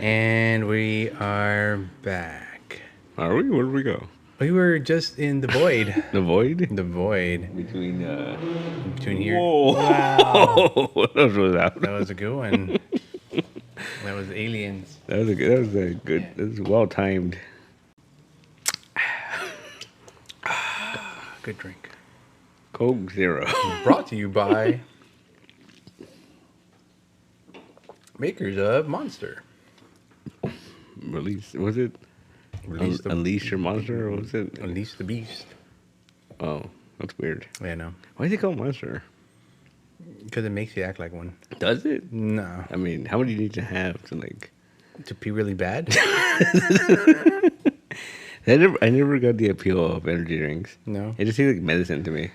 And we are back. Are we? Where did we go? We were just in the void. The void? The void. Between here. Whoa. Wow. What else was that? That was a good one. That was aliens. That was a good. Yeah. That was well timed. Good drink. Coke Zero. Brought to you by makers of Monster. Release. Was it? Unleash your monster, or was it? Unleash the beast. Oh, that's weird. Yeah, no. Why is it called Monster? Because it makes you act like one. Does it? No. I mean, how many do you need to have to like? To pee really bad? I never got the appeal of energy drinks. No. It just seems like medicine to me.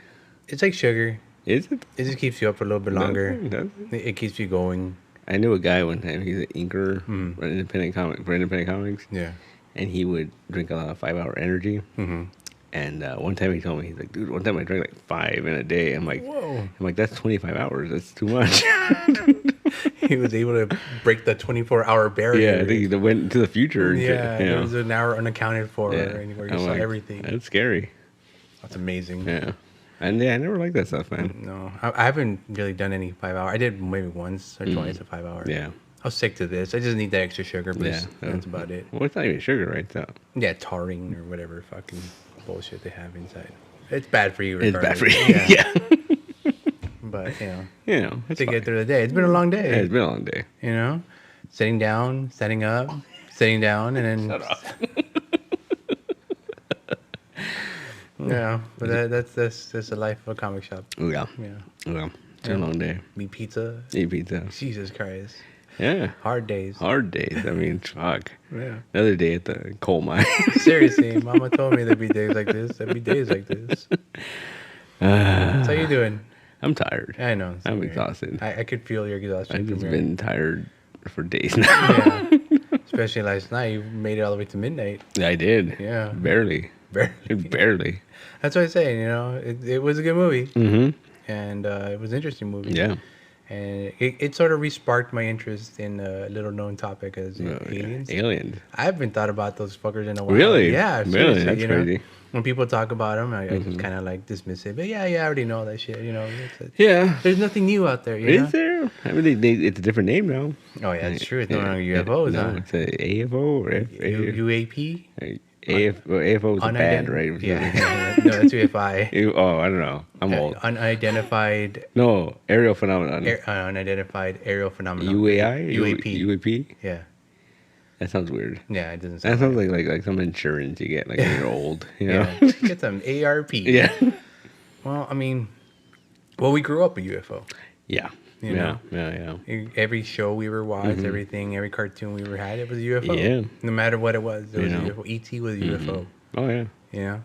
It's like sugar. Is it? It just keeps you up for a little bit longer. Does it? It keeps you going. I knew a guy one time. He's an inker for independent comics. Yeah. And he would drink a lot of 5-hour energy. Mm-hmm. And one time he told me, he's like, dude, one time I drank like 5 in a day. I'm like, whoa. That's 25 hours. That's too much. He was able to break the 24-hour barrier. Yeah, I think he went to the future. And yeah, shit, there was an hour unaccounted for, yeah. and where you I'm saw like, everything. That's scary. That's amazing. Yeah. And yeah, I never liked that stuff, man. No, I haven't really done any 5-hour. I did maybe once or twice a 5-hour. Yeah. I was sick to this. I just need that extra sugar, but that's about it. Well, it's not even sugar, right? So. Yeah, taurine or whatever fucking bullshit they have inside. It's bad for you. It's bad for you. Yeah. Yeah. But, It's to fine. get through the day. It's been a long day. Yeah, it's been a long day. Sitting down, setting up, sitting down, and then... Shut up. Yeah, but that's the life of a comic shop. Yeah. Yeah. Well, it's been a long day. Eat pizza. Eat pizza. Jesus Christ. Yeah. Hard days. Hard days. I mean, fuck. Yeah. Another day at the coal mine. Seriously, Mama told me there'd be days like this. There'd be days like this. So how you doing? I'm tired. I know. I'm exhausted. I could feel your exhaustion. I've just from been tired for days now. Yeah. Especially last night. You made it all the way to midnight. I did. Yeah. Barely. Barely. That's what I'm saying, It was a good movie. Mm-hmm. And it was an interesting movie. Yeah. And it sort of re-sparked my interest in a little-known topic as aliens. Aliens. I haven't thought about those fuckers in a while. Really? Yeah, Really? seriously, That's crazy. When people talk about them, I just kind of like dismiss it. But yeah, I already know that shit. Yeah. There's nothing new out there. Is there? I mean, it's a different name now. Oh yeah, it's true. It's no longer UFOs. No, huh? it's a AFO or UAP. AFO is a band, right? Yeah, no, that's UFI. Oh, I don't know. I'm old. Unidentified. No, aerial phenomenon. Unidentified aerial phenomenon. UAI? UAP. UAP? Yeah. That sounds weird. Yeah, it doesn't That sound. sounds like some insurance you get like when you're old. You know? Yeah. Get some ARP. Yeah. Well, I mean, we grew up with UFO. Yeah. You know? Yeah. Every show we ever watched, every cartoon we ever had, it was a UFO. Yeah. No matter what it was, it was a know. UFO. ET was a UFO. Oh yeah. Yeah.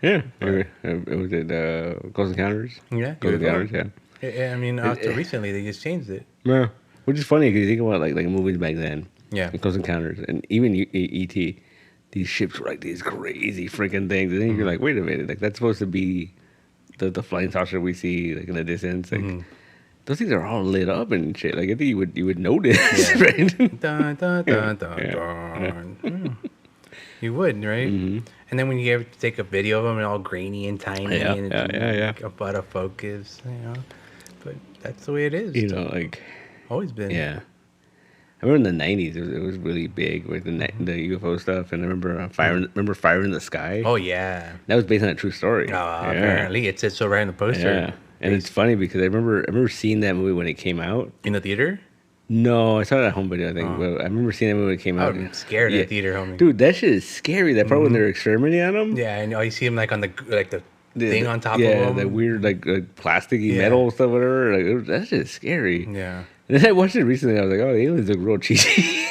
Yeah. Was it Close Encounters? Yeah. Close UFO. Encounters. Yeah. I mean, after recently, they just changed it. Yeah. Which is funny because you think about like movies back then. Yeah. And Close Encounters and even ET. These ships were like these crazy freaking things, and then you're like, wait a minute, like that's supposed to be the flying saucer we see like in the distance, like. Those things are all lit up and shit. Like I think you would notice, right? Dun, dun, dun, dun, dun. Yeah. You would, right? And then when you ever take a video of them, and all grainy and tiny, and it's out of focus, But that's the way it is. Like Always been. yeah. I remember in the '90s, it was really big with the UFO stuff, and I remember Fire in the Sky. Oh yeah. That was based on a true story. Apparently, it said so right in the poster. Yeah. And it's funny because I remember seeing that movie when it came out. In the theater? No, I saw it at home video, I think. But I remember seeing that movie when it came out. I'm scared at the theater, homie. Dude, that shit is scary. That part when they're experimenting on them. Yeah, I know. You see him like on the thing on top of Yeah, him. that weird like plasticky metal stuff, whatever. Like that shit is scary. Yeah. And then I watched it recently. I was like, oh, the aliens look real cheesy.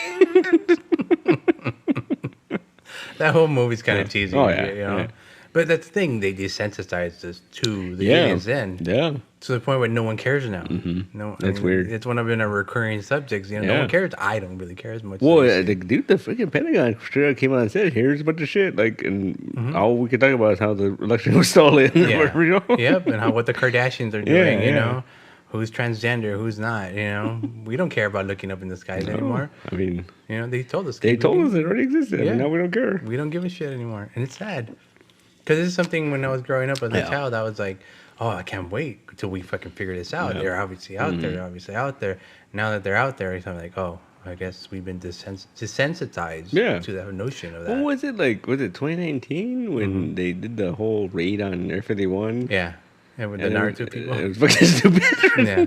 That whole movie's kind of cheesy. Oh, yeah. But that's the thing. They desensitized us to the Yeah. aliens then. Yeah. To the point where no one cares now. No, That's weird. It's one of been a recurring subjects. No Yeah. one cares. I don't really care as much. Well, as the freaking Pentagon straight up came out and said, "Here's a bunch of shit." Like, and all we could talk about is how the election was stolen. yeah. Whatever, Yep, and what the Kardashians are doing. You know, who's transgender, who's not. You know, we don't care about looking up in the skies anymore. I mean, you know, they told us. They told us it already existed. Yeah. And now we don't care. We don't give a shit anymore, and it's sad. Because this is something when I was growing up as a child, I was like, oh, I can't wait until we fucking figure this out. Yeah. They're obviously out there. They're obviously out there. Now that they're out there, I'm like, oh, I guess we've been desensitized to that notion of that. What was it like? Was it 2019 when they did the whole raid on Air 51? Yeah. And with the Naruto people. It was fucking stupid. Yeah.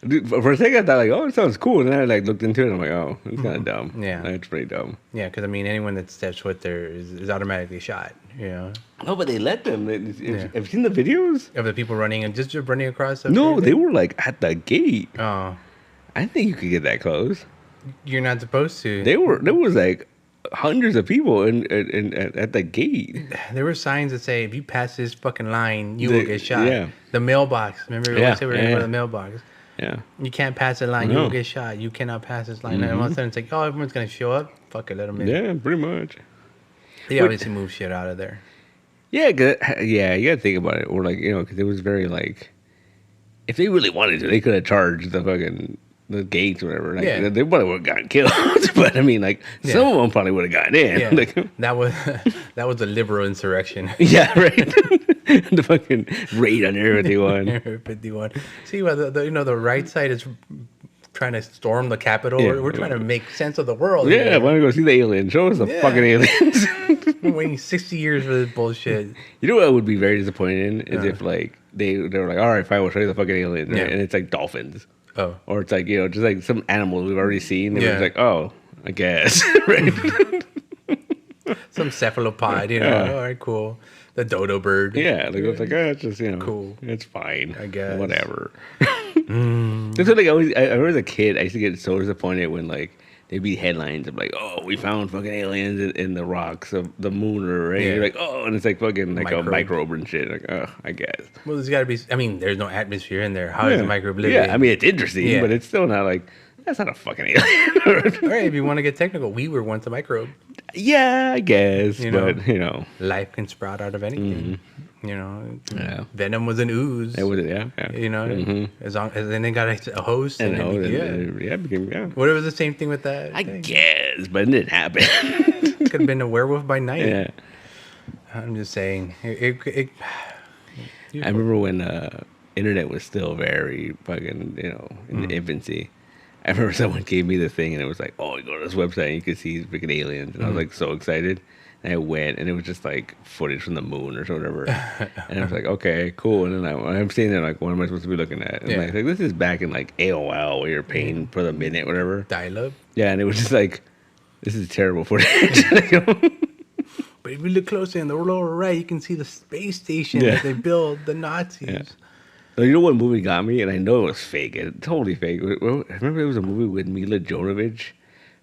Dude, for a second, I thought, like, oh, it sounds cool. And then I, like, looked into it, and I'm like, oh, it's kind of dumb. Yeah. That's pretty dumb. Yeah, because, I mean, anyone that steps foot there is automatically shot, you know? No, but they let them. Have you seen the videos? Of the people running and just running across? No, they were, like, at the gate. Oh. I didn't think you could get that close. You're not supposed to. There was, like, hundreds of people at the gate. There were signs that say, if you pass this fucking line, you will get shot. Yeah. The mailbox. Remember, we said we were going to go to the mailbox. Yeah. You can't pass the line. You will get shot. You cannot pass this line. And all of a sudden, it's like, oh, everyone's going to show up. Fuck it, let them in. Yeah, pretty much. They obviously move shit out of there. Yeah, you got to think about it. Or, like, you know, because it was very, like, if they really wanted to, they could have charged the gates or whatever. Like, they probably would have gotten killed. But I mean, like, some of them probably would have gotten in. Yeah. Like, that was a liberal insurrection. Yeah, right. The fucking raid on Area 51. Area 51. See, well, the right side is trying to storm the Capitol. Yeah, we're trying to make sense of the world. Yeah, I want to go see the aliens. Show us the fucking aliens. I'm waiting 60 years for this bullshit. You know what I would be very disappointed in is if, like, they were like, all right, fine, we'll show you the fucking aliens. Right? And it's like dolphins. Oh. Or it's like, you know, just like some animals we've already seen. And it's like, oh, I guess. Right? Some cephalopod, you know. All right, cool. The dodo bird. Yeah, like it's like, it's just, you know, cool. It's fine. I guess. Whatever. That's what, like, I remember as a kid, I used to get so disappointed when, like, there'd be headlines of, like, oh, we found fucking aliens in the rocks of the moon, right? Yeah. You're like, oh, and it's like fucking like a microbe and shit. Like, oh, I guess. Well, there's got to be, I mean, there's no atmosphere in there. How is a microbe living? Yeah, I mean, it's interesting, but it's still not like, that's not a fucking alien. All right, if you want to get technical, we were once a microbe. Yeah, I guess, but, you know. Life can sprout out of anything. You know, venom was an ooze. It was, yeah. You know, as long as then they got a host. And became. What was the same thing with that? I guess, but it didn't happen. Could have been a werewolf by night. Yeah. I'm just saying. I remember when internet was still very fucking, you know, in the infancy. I remember someone gave me the thing and it was like, oh, you go to this website and you can see freaking aliens. And I was like so excited. And I went and it was just like footage from the moon or whatever. And I was like, okay, cool. And then I'm sitting there like, what am I supposed to be looking at? And like this is back in like AOL where you're paying for the minute, whatever. Dial-up? Yeah, and it was just like, this is terrible footage. But if you look closely on the lower right, you can see the space station that they built, the Nazis. Yeah. So you know what movie got me? And I know it was fake. It's totally fake. I remember there was a movie with Mila Jovovich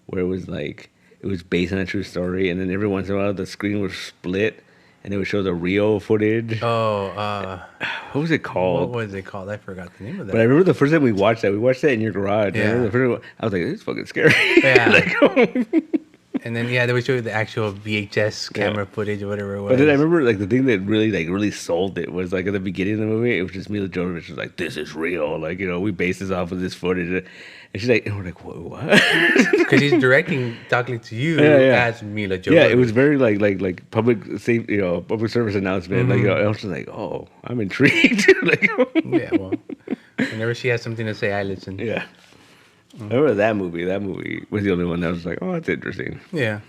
where it was like, it was based on a true story. And then every once in a while, the screen would split and it would show the real footage. Oh, what was it called? What was it called? I forgot the name of that. But I remember the first time we watched that in your garage. Yeah. I was like, this is fucking scary. Yeah. Like, and then they would show you the actual VHS camera footage or whatever it was. But then I remember like the thing that really sold it was like at the beginning of the movie, it was just Mila Jovovich was like, "This is real." Like, you know, we based this off of this footage, and she's like, and we're like, what? Because he's talking to you as Mila Jovovich. Yeah, it was very like public safety, you know, public service announcement. Like, you know, I was just like, oh, I'm intrigued. Like, yeah, well, whenever she has something to say, I listen. Yeah. I remember that movie. That movie was the only one that was like, oh, that's interesting. Yeah.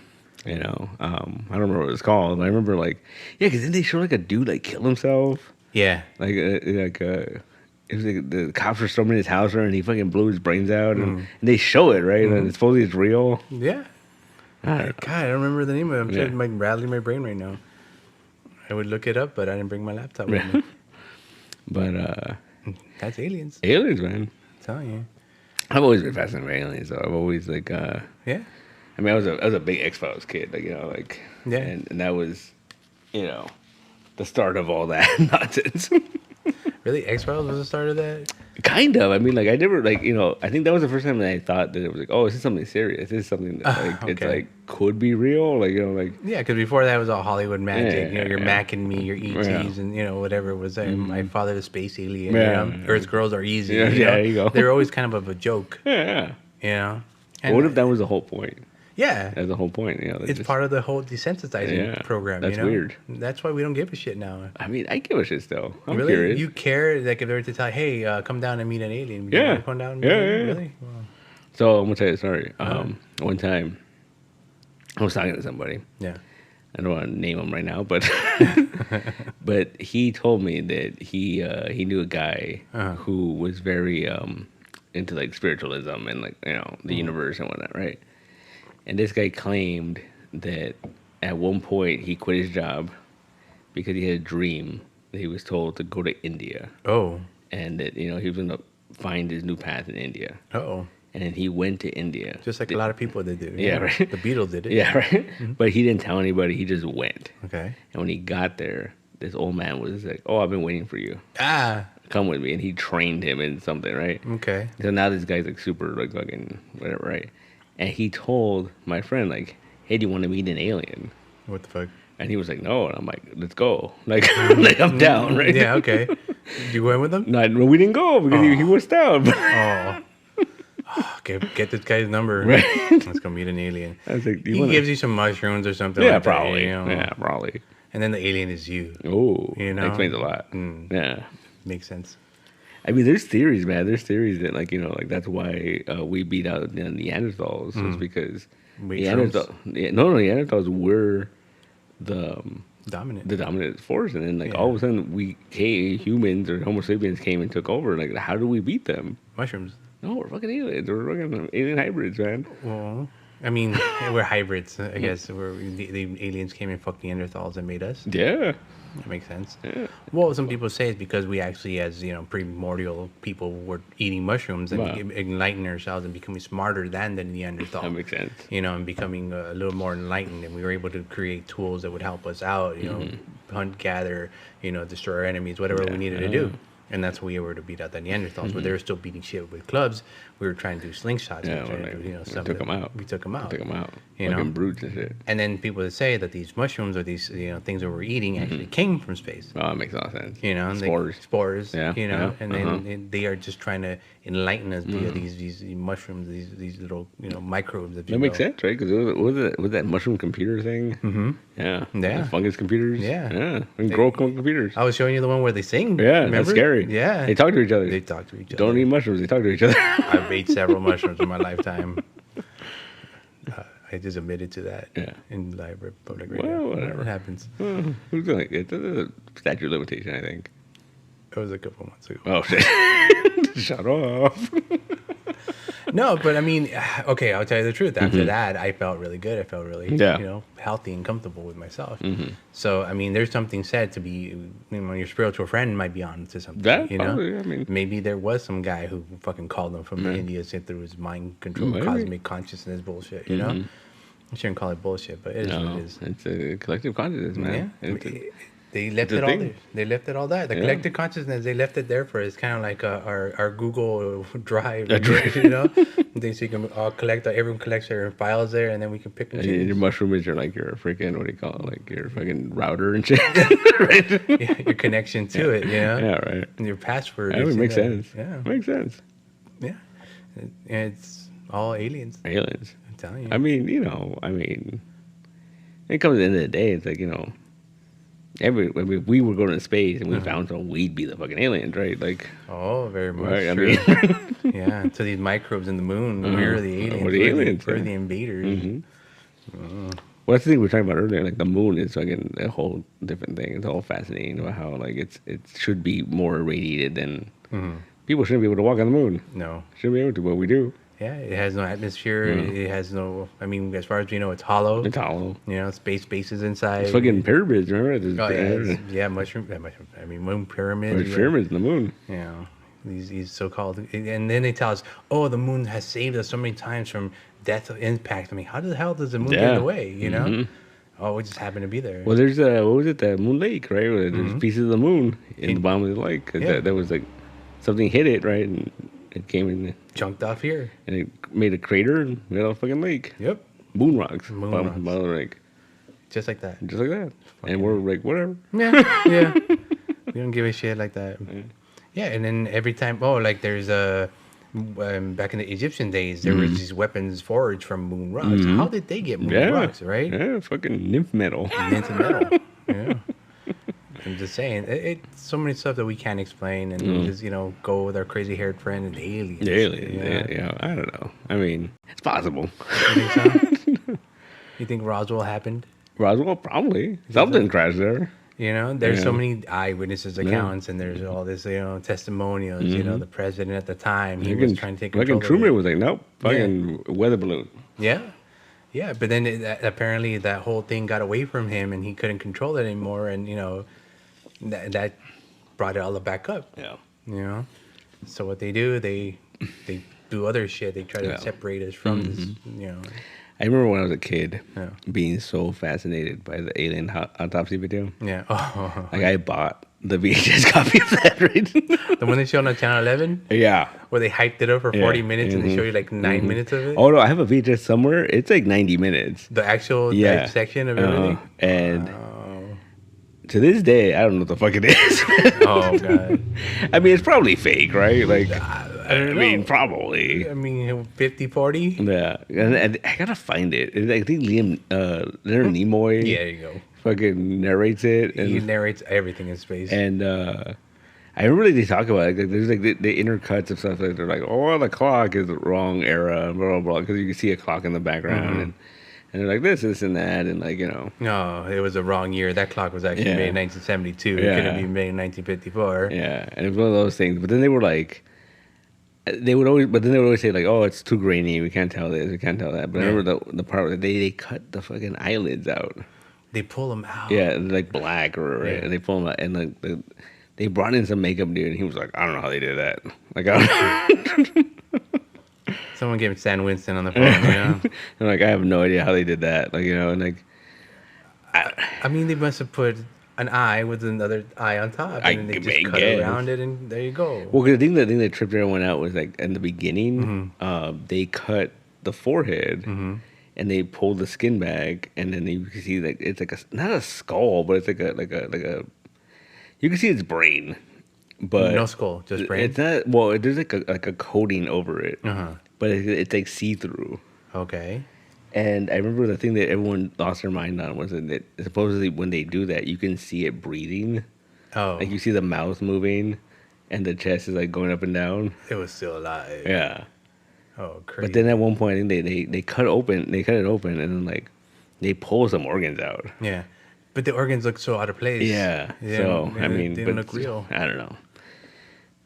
You know, I don't remember what it was called. I remember like, yeah, because then they show like a dude like kill himself. Yeah. It was like the cops were storming his house and he fucking blew his brains out. And they show it, right? And it's supposedly it's real. Yeah. God, I don't remember the name of it. I'm trying to like rattling my brain right now. I would look it up, but I didn't bring my laptop with me. But that's aliens. Aliens, man. I'm telling you. I've always been fascinated by aliens, so I've always like yeah. I mean, I was a big X-Files kid, like, you know, like and that was, you know, the start of all that nonsense. Really, X-Files was the start of that? Kind of. I mean, like I never like I think that was the first time that I thought that it was like, oh, is this something serious? This is something that like it's like could be real, like like yeah, because before that was all Hollywood magic. Your Mac and Me, your ETs, and whatever it was. My father, the space alien. Earth girls are easy. There you go. They're always kind of a joke. Yeah. And what if that was the whole point? Yeah, that's the whole point. It's part of the whole desensitizing program. That's weird. That's why we don't give a shit now. I mean, I give a shit still. I'm really? curious. You care? Like if they were to tell, hey, come down and meet an alien. Yeah. Come down. And meet an alien? Really? Wow. So I'm gonna tell you a story. One time, I was talking to somebody. Yeah. I don't want to name him right now, but but he told me that he knew a guy who was very into like spiritualism and like the universe and whatnot, right? And this guy claimed that at one point he quit his job because he had a dream that he was told to go to India. Oh. And that he was gonna find his new path in India. Oh. And then he went to India. Just like a lot of people that do. Yeah, right. The Beatles did it. Yeah, right. Mm-hmm. But he didn't tell anybody. He just went. Okay. And when he got there, this old man was like, "Oh, I've been waiting for you. Come with me." And he trained him in something, right? Okay. So now this guy's like super like fucking whatever, right? And he told my friend like, "Hey, do you want to meet an alien?" What the fuck? And he was like, "No." And I'm like, "Let's go." Like, like I'm down, right? Yeah. Okay. You went with him? No, we didn't go because he was down. Oh. Get this guy's number. Right. Let's go meet an alien. I was like, he gives you some mushrooms or something. Yeah, like probably. That, Yeah, probably. And then the alien is you. Oh, that explains a lot. Yeah, makes sense. I mean, there's theories, man. There's theories that like like that's why we beat out the Neanderthals is because Neanderthals were the dominant force, and then all of a sudden humans or Homo sapiens came and took over. Like, how do we beat them? Mushrooms. No, we're fucking aliens. We're fucking alien hybrids, man. Well, I mean, we're hybrids, I guess. The aliens came and fucked Neanderthals and made us. Yeah. That makes sense. Yeah. Well, some people say it's because we actually, as primordial people, were eating mushrooms and enlightening ourselves and becoming smarter than the Neanderthal. That makes sense. And becoming a little more enlightened, and we were able to create tools that would help us out. Hunt, gather, destroy our enemies, whatever we needed to do. And that's what we were to beat out the Neanderthals. But they were still beating shit with clubs. We were trying to do slingshots. Yeah, we took them out. We took them out. Fucking brutes and shit. And then people would say that these mushrooms or these things that we're eating actually came from space. Oh, that makes a lot of sense. Spores. Yeah. And then they are just trying to enlighten us via these mushrooms, these little microbes. That makes sense, right? Because was that mushroom computer thing? Mm-hmm. Yeah. Yeah. Fungus computers. Yeah. We can grow computers. I was showing you the one where they sing. Yeah, remember? That's scary. Yeah. They talk to each other. Don't eat mushrooms. They talk to each other. I've ate several mushrooms in my lifetime. I just admitted to that in library, public radio. Well, whatever. It happens. Who's doing it? It's a statute of limitation, I think. It was a couple months ago. Oh, shit. Shut off. No, but I mean, okay, I'll tell you the truth. After that, I felt really good. I felt really, healthy and comfortable with myself. So, I mean, there's something said to be, your spiritual friend might be on to something. Probably, I mean, maybe there was some guy who fucking called them from India, sent through his mind control, cosmic consciousness bullshit. I shouldn't call it bullshit, but it is what it is. It's a collective consciousness, man. Yeah. They left it all there. They left it all there. The collective consciousness, they left it there for us. It's kind of like our Google Drive, so you can all everyone collects their files there, and then we can pick and choose. Your mushroom is your freaking, what do you call it, like your fucking router and shit. Right? Yeah, your connection to it, Yeah, right. And your password. That would make sense. Yeah. Makes sense. Yeah. And it's all aliens. Aliens. I'm telling you. I mean, it comes at the end of the day, it's like, if we were going to space and we found something, we'd be the fucking aliens, right? Like, very much right? true. Yeah, to these microbes in the moon, we're the aliens. We're the aliens. We're the invaders. Well, that's the thing we were talking about earlier. Like, the moon is fucking a whole different thing. It's all fascinating about how, like, it should be more irradiated than... People shouldn't be able to walk on the moon. No. Shouldn't be able to, but we do. Yeah, it has no atmosphere. It has no... I mean, as far as we know, it's hollow. It's hollow. Spaces inside. It's fucking pyramids, remember? Mushroom. I mean, moon pyramids. There's pyramids in the moon. Yeah. These so-called... And then they tell us, oh, the moon has saved us so many times from death or impact. I mean, how the hell does the moon get away, Oh, we just happen to be there. Well, there's, what was it, the Moon Lake, right? Where there's pieces of the moon in the bottom of the lake. That was like... something hit it, right? And it came in. Chunked off here. And it made a crater and made a fucking lake. Yep. Moon rocks. Moon rocks. Like, just like that. Just like that. Fucking and we're like, whatever. Yeah. Yeah. We don't give a shit like that. Yeah. And then every time, like there's back in the Egyptian days, there was these weapons forged from moon rocks. How did they get moon rocks, right? Yeah, fucking nymph metal. Nymph metal. Yeah. I'm just saying, it's so many stuff that we can't explain, and we just go with our crazy haired friend and the aliens. The aliens, yeah. I don't know. I mean, it's possible. You think so? You think Roswell happened? Roswell, probably. Something crashed there. There's so many eyewitnesses accounts, and there's all this, testimonials. The president at the time, he was trying to take control. Fucking Truman was like, nope, fucking weather balloon. Yeah. Yeah, but then apparently that whole thing got away from him, and he couldn't control it anymore, and that brought it all back up. Yeah. So what they do, they do other shit. They try to separate us from this. I remember when I was a kid being so fascinated by the alien autopsy video. Yeah. Oh. Like I bought the VHS copy of that, right? The one they showed on Channel 11? Yeah. Where they hyped it up for 40 minutes and they show you like 9 minutes of it? Oh, no, I have a VHS somewhere. It's like 90 minutes. The actual section of everything? And to this day, I don't know what the fuck it is. Oh, God. I mean, it's probably fake, right? Like, I mean, probably. I mean, 50-40? Yeah. And I gotta find it. I think Leonard Nimoy. Yeah, there you go. Fucking narrates it. He narrates everything in space. And I remember they talk about it. Like, there's like the intercuts of stuff. Like they're like, oh, the clock is the wrong era, blah, blah, blah. Because you can see a clock in the background. And they're like, this, and that. And like, No, it was the wrong year. That clock was actually made in 1972. It could have been made in 1954. Yeah. And it was one of those things. But then they were like, they would always say like, oh, it's too grainy. We can't tell this. We can't tell that. But I remember the part where they cut the fucking eyelids out. They pull them out. Yeah, like black and they pull them out, and like they brought in some makeup dude, and he was like, I don't know how they did that. Like, someone gave Stan Winston on the phone. I'm like, I have no idea how they did that. Like, and like, I mean, they must have put an eye with another eye on top, and they just cut around it, and there you go. Well, the thing that tripped everyone out was like in the beginning, they cut the forehead. And they pulled the skin back, and then you can see like it's like not a skull, but it's like a. You can see its brain, but no skull, just brain. It's not. Well, there's like a coating over it, but it's like see through. Okay. And I remember the thing that everyone lost their mind on was that supposedly when they do that, you can see it breathing. Oh. Like you see the mouth moving, and the chest is like going up and down. It was still alive. Yeah. Oh, crazy. But then at one point, I think they cut it open, and then like they pull some organs out. Yeah, but the organs look so out of place. Yeah. So I mean, they don't look real. I don't know.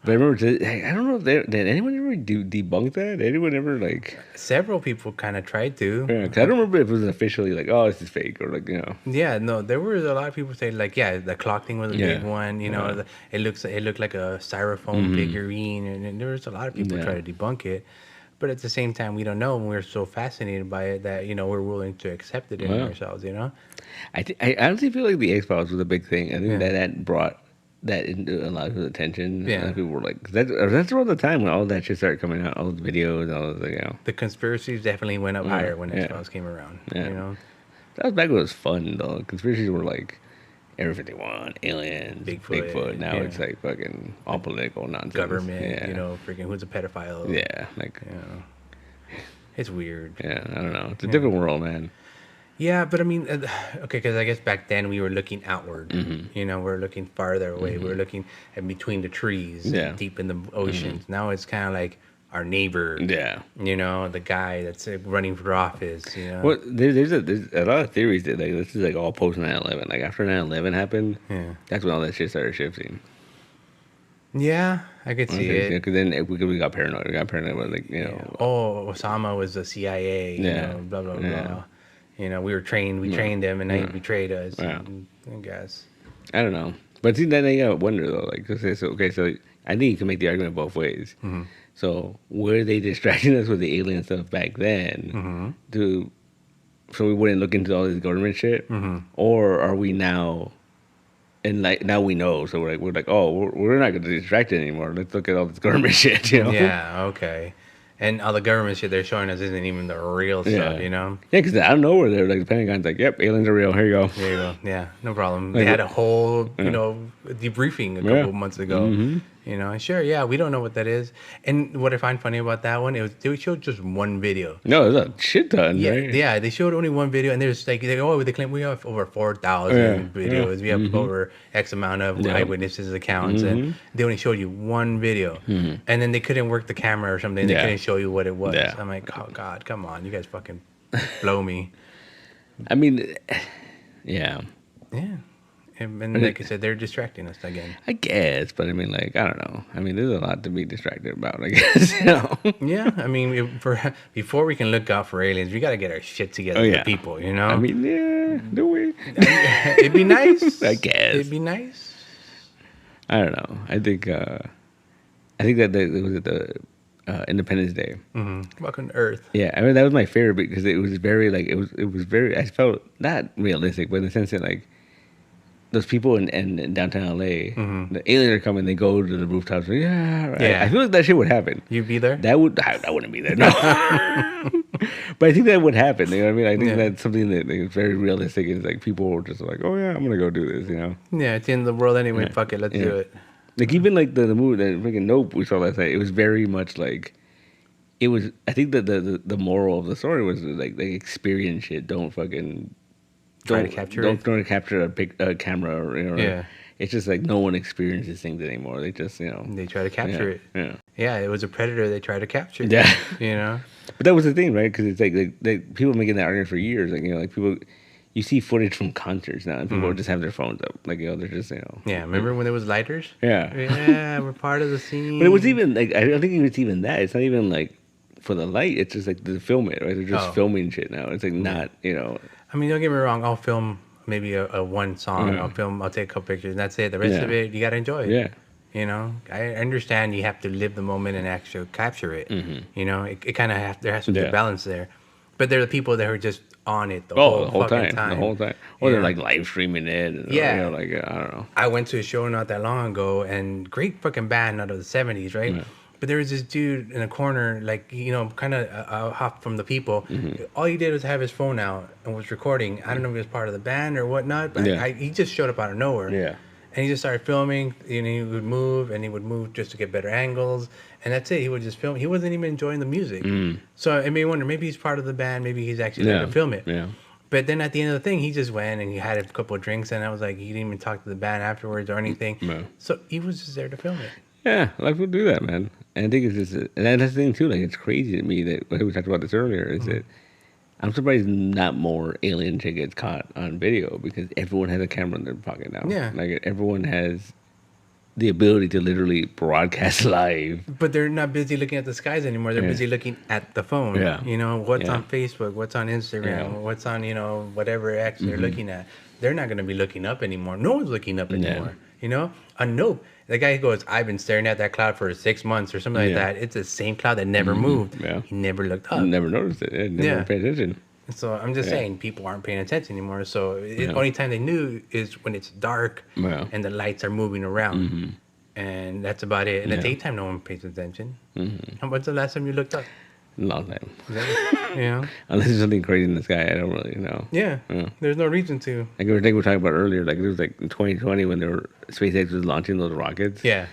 But I remember, I don't know if did anyone ever debunk that? Anyone ever like? Several people kind of tried to. Yeah, because I don't remember if it was officially like, oh, this is fake or like Yeah, no, there was a lot of people saying like, yeah, the clock thing was a big one. It looked like a styrofoam figurine, and there was a lot of people try to debunk it. But at the same time, we don't know, and we're so fascinated by it that we're willing to accept it in ourselves. I honestly feel like the X-Files was a big thing. I think that brought that into a lot of people's attention. Yeah, people were like, that's around the time when all that shit started coming out, all the videos, all the The conspiracies definitely went up higher when X-Files came around. Yeah. That was back when it was fun though. Conspiracies were like Area 51, aliens, Bigfoot. Now it's like fucking all political nonsense. Government, freaking who's a pedophile. Yeah, like it's weird. Yeah, I don't know. It's a different world, man. Yeah, but I mean, okay, because I guess back then we were looking outward. We're looking farther away. We're looking in between the trees, deep in the oceans. Now it's kind of like our neighbor. Yeah. The guy that's running for office. Well, there's a lot of theories that like this is like all post 9/11. Like after 9/11 happened, that's when all that shit started shifting. Yeah, I could see it. Because then we got paranoid. We got paranoid with oh, Osama was the CIA. Blah blah blah. We were trained. We trained him, and now he betrayed us. Yeah. I guess. I don't know, but see, then I wonder though. Like, so I think you can make the argument both ways. So were they distracting us with the alien stuff back then so we wouldn't look into all this government shit? Or are we now and like now we know, so we're like, oh, we're not going to distract it anymore. Let's look at all this government shit, you know? Yeah, okay. And all the government shit they're showing us isn't even the real stuff, you know? Yeah, because out of nowhere, they're like, the Pentagon's like, yep, aliens are real. Here you go. There you go. Yeah, no problem. Like, they had a whole, debriefing a couple months ago. Mm-hmm. You know, sure, yeah, we don't know what that is. And what I find funny about that one, they showed just one video. No, there's a shit ton, Yeah, right? yeah, they showed only one video, and there's like, they claim we have over 4,000 videos. We have over X amount of eyewitnesses accounts, and they only showed you one video. And then they couldn't work the camera or something. They couldn't show you what it was. Yeah. I'm like, oh, God, come on. You guys fucking blow me. I mean, yeah. Yeah. And like I said, they're distracting us again. I guess, but I mean, like, I don't know. I mean, there's a lot to be distracted about, I guess, Yeah, I mean, before we can look out for aliens, we got to get our shit together with people, you know? I mean, yeah, do we? It'd be nice. I guess. It'd be nice. I don't know. I think that it was at the Independence Day. Mm-hmm. Welcome to Earth. Yeah, I mean, that was my favorite because it was very, like, it was very, I felt not realistic, but in the sense that, like, those people in downtown LA, the aliens are coming. They go to the rooftops. Like, yeah, right. Yeah. I feel like that shit would happen. You'd be there? I wouldn't be there. No, but I think that would happen. You know what I mean? I think that's something that is very realistic. Is like people were just like, oh yeah, I'm gonna go do this. You know? Yeah, it's the end of the world anyway. Fuck it, let's do it. Like even like the movie, the freaking Nope we saw last night. It was very much like. It was. I think that the moral of the story was like they experience shit. Don't fucking. Don't try to capture a camera or it's just like no one experiences things anymore. They just they try to capture it. Yeah, it was a predator they tried to capture. Yeah, but that was the thing, right? Because it's like people making that argument for years. Like like people, you see footage from concerts now, and people just have their phones up. Like they're just Yeah, remember when there was lighters? Yeah, we're part of the scene. But it was even like I don't think it's even that. It's not even like for the light. It's just like to film it, right? They're just filming shit now. It's like not I mean, don't get me wrong. I'll film maybe a one song. I'll take a couple pictures, and that's it. The rest of it, you gotta enjoy it. Yeah. You know, I understand you have to live the moment and actually capture it. You know, it kind of there has to be a balance there. But there are the people that are just on it the whole time. The whole time. Or they're like live streaming it. And, like I don't know. I went to a show not that long ago, and great fucking band out of the 70s, right? Yeah. But there was this dude in a corner, like, kind of off from the people. All he did was have his phone out and was recording. I don't know if he was part of the band or whatnot, but he just showed up out of nowhere. Yeah. And he just started filming, and he would move just to get better angles. And that's it. He would just film. He wasn't even enjoying the music. So it made me wonder, maybe he's part of the band. Maybe he's actually there to film it. Yeah. But then at the end of the thing, he just went and he had a couple of drinks. And I was like, he didn't even talk to the band afterwards or anything. No. So he was just there to film it. Yeah, life will do that, man. And I think it's just, and that's the thing too. Like, it's crazy to me that we talked about this earlier. Is that I'm surprised not more alien shit gets caught on video because everyone has a camera in their pocket now. Yeah, like everyone has the ability to literally broadcast live. But they're not busy looking at the skies anymore. They're busy looking at the phone. Yeah, what's on Facebook, what's on Instagram, what's on whatever X they're looking at. They're not going to be looking up anymore. No one's looking up anymore. A Nope. The guy goes, I've been staring at that cloud for 6 months or something like that. It's the same cloud that never moved. Yeah. He never looked up. Never noticed it. Never paid attention. So I'm just saying, people aren't paying attention anymore. So the only time they knew is when it's dark and the lights are moving around. And that's about it. In the daytime, no one pays attention. When's the last time you looked up? Long time. Unless there's something crazy in the sky, I don't really know. Yeah. There's no reason to. Like we were talking about earlier, like it was like in 2020 when SpaceX was launching those rockets. Yeah.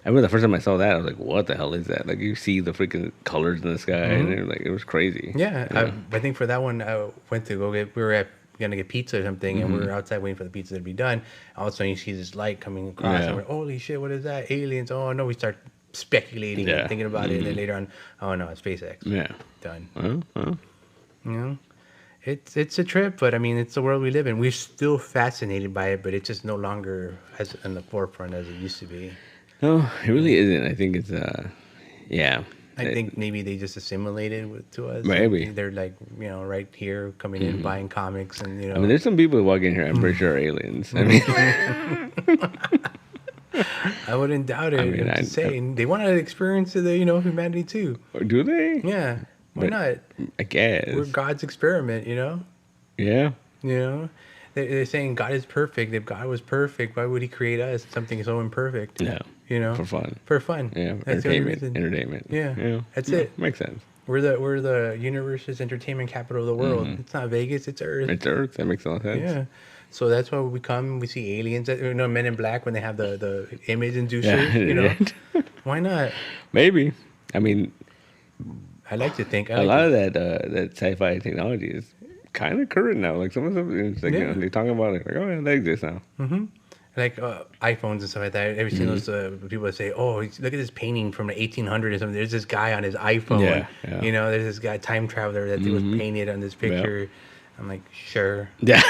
I remember the first time I saw that, I was like, "What the hell is that?" Like you see the freaking colors in the sky, and it was crazy. Yeah, I think for that one, I went to go get. We were gonna get pizza or something, and we were outside waiting for the pizza to be done. All of a sudden, you see this light coming across, and we're, holy shit, what is that? Aliens? Oh no! We start speculating and thinking about it, and then later on, oh no, it's SpaceX. Yeah, done. It's a trip, but I mean, it's the world we live in. We're still fascinated by it, but it's just no longer as in the forefront as it used to be. No, it really isn't. I think it's I think maybe they just assimilated to us. Maybe they're like right here coming in buying comics and I mean, there's some people who walk in here. I'm pretty sure are aliens. I mean. I wouldn't doubt it. I mean, I'm just saying they want to experience the humanity too. Do they? Yeah. Why not? I guess we're God's experiment. Yeah. they're saying God is perfect. If God was perfect, why would He create us? Something so imperfect. Yeah. You know, For fun. For fun. Yeah. That's the only reason. Entertainment. Yeah. That's it. Makes sense. We're the universe's entertainment capital of the world. It's not Vegas, it's Earth. It's Earth. That makes a lot of sense. Yeah. So that's why we come. We see aliens. Men in Black when they have the image inducers. You know, why not? Maybe. I mean, I like to think a lot of that sci-fi technology is kind of current now. Like some of them, it's like they're talking about it. Like, oh, yeah, they exist now. Mm-hmm. Like iPhones and stuff like that. Ever seen those people that say, "Oh, look at this painting from the 1800s or something." There's this guy on his iPhone. Yeah. You know, there's this guy time traveler that was painted on this picture. Yeah. I'm like, sure. Yeah.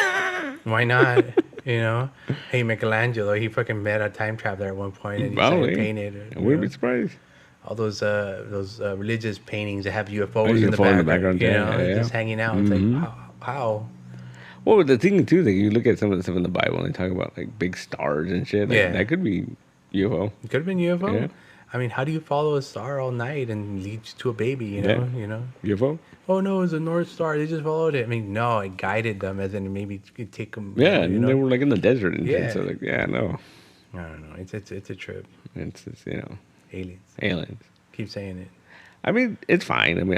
Why not? You know, hey, Michelangelo, he fucking met a time traveler at one point and he started painted. I wouldn't be surprised. All those religious paintings that have UFOs in the background, you know, just hanging out. It's like, how? Well, the thing too, like you look at some of the stuff in the Bible and they talk about like big stars and shit. Like, that could be UFO. It could have been UFO. Yeah. I mean, how do you follow a star all night and lead you to a baby? You know. UFO. Oh no, it was a North Star. They just followed it. I mean, no, it guided them, as in maybe it could take them. Yeah, and they were like in the desert and shit. So like, no. I don't know. It's a trip. It's aliens. Keep saying it. I mean, it's fine. I mean,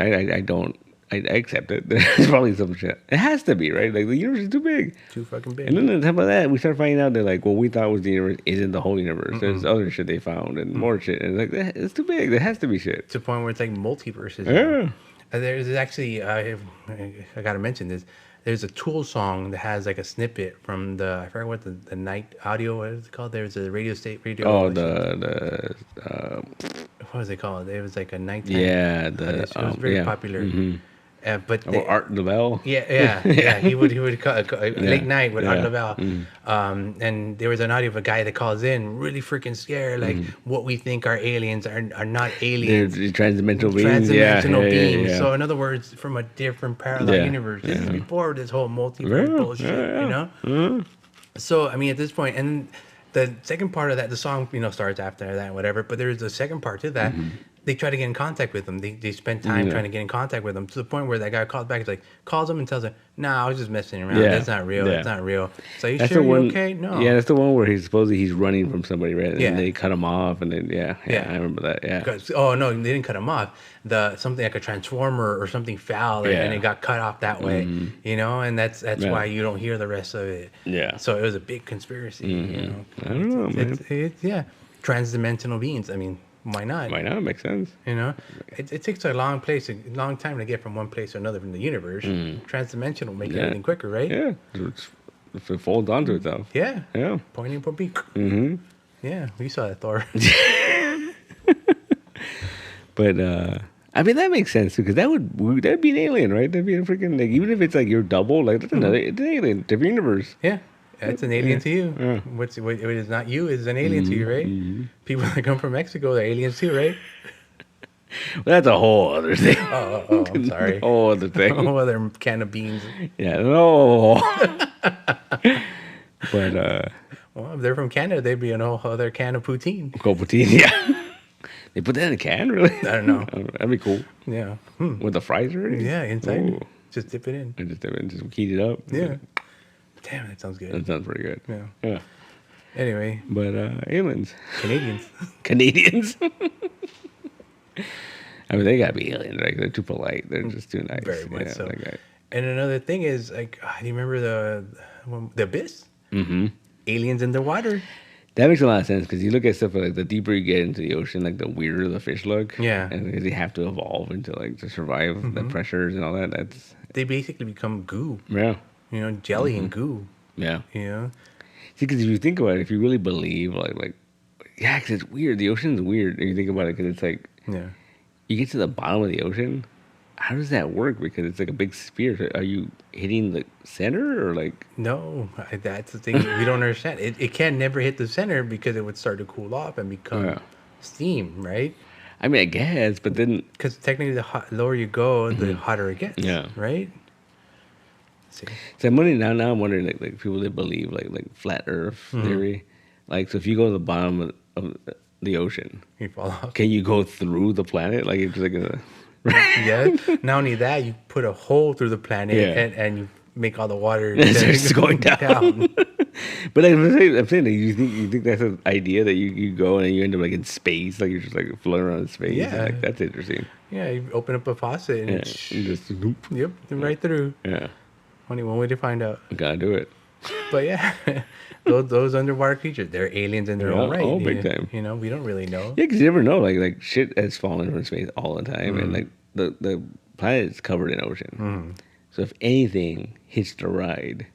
I accept it. There's probably some shit. It has to be, right? Like the universe is too big. Too fucking big. And then on top of that, we start finding out that like what we thought was the universe isn't the whole universe. There's other shit they found and more shit. And it's like it's too big. There has to be shit. To the point where it's like multiverses. Yeah. There's actually I gotta mention this. There's a Tool song that has like a snippet from I forgot what the night audio, what is it called? There's a radio. Oh, what was it called? It was like a nighttime. Yeah, it was very popular. Mm-hmm. But Art Lavelle. Yeah. He would late night with Art Lavelle. Mm-hmm. And there was an audio of a guy that calls in, really freaking scared, like what we think are aliens are not aliens. They're transdimensional beings. Transdimensional beings. Yeah. So in other words, from a different parallel universe. This is before this whole multiverse bullshit. You know. Mm-hmm. So I mean, at this point, and the second part of that, the song, starts after that, whatever. But there's a second part to that. Mm-hmm. They try to get in contact with them. They spend time trying to get in contact with them to the point where that guy calls back. He's like, calls them and tells them, "Nah, I was just messing around. That's not real. It's not real." So you sure you're okay? No. Yeah, that's the one where he's running from somebody, right? And they cut him off, and then I remember that. Yeah. Oh no, they didn't cut him off. Something like a transformer or something fell, and it got cut off that way. And that's why you don't hear the rest of it. Yeah. So it was a big conspiracy. I don't know, man. It's transdimensional beings. I mean. Why not? Makes sense. It takes a long time to get from one place to another from the universe. Transdimensional will make everything quicker, right? Yeah, if it folds onto itself. Yeah. Pointing for beak. Mm-hmm. Yeah, we saw that Thor. But I mean that makes sense because that'd be an alien, right? That'd be a freaking even if it's like your double, like that's another it's an alien, different universe. Yeah. It's an alien to you. Yeah. What is not you is an alien to you, right? Mm-hmm. People that come from Mexico, they're aliens too, right? Well, that's a whole other thing. Oh, I'm sorry. A whole other thing. A whole other can of beans. Yeah, no. But well, if they're from Canada, they'd be an whole other can of poutine. Poutine, yeah. They put that in a can, really? I don't know. That'd be cool. Yeah. With the fries already? Yeah, inside. Ooh. Just dip it in. Just heat it up. Yeah. Damn, that sounds good. That sounds pretty good. Yeah. Anyway. But aliens. Canadians. I mean, they gotta be aliens. Like they're too polite. They're just too nice. Very much so. And another thing is, like, do you remember the Abyss? Mm-hmm. Aliens in the water. That makes a lot of sense because you look at stuff like the deeper you get into the ocean, like the weirder the fish look. Yeah. And they have to evolve to survive the pressures and all that. They basically become goo. Yeah. Jelly and goo. Yeah. See, because if you think about it, if you really believe, because it's weird. The ocean's weird. And you think about it, because it's like, you get to the bottom of the ocean. How does that work? Because it's like a big sphere. Are you hitting the center or like? No, that's the thing we don't understand. It can never hit the center because it would start to cool off and become steam, right? I mean, I guess, but then because technically, the lower you go, the hotter it gets. Yeah. Right. So I'm wondering now. I'm wondering like people that believe like flat Earth theory. Like, so if you go to the bottom of the ocean, you fall off. Can you go through the planet? Like it's like a yeah. Not only that, you put a hole through the planet, and you make all the water starts going down. But like, I'm saying that you think that's an idea that you go and you end up like in space, like you're just like floating around in space. Yeah, and, like that's interesting. Yeah, you open up a faucet and just whoop. Yep, right through. Yeah, only one way to find out. Gotta do it. But yeah, those underwater creatures, they're aliens in their own right. Oh, big time. You know, we don't really know. Yeah, because you never know. Like shit has fallen from space all the time, and like the planet is covered in ocean. So if anything hits the ride,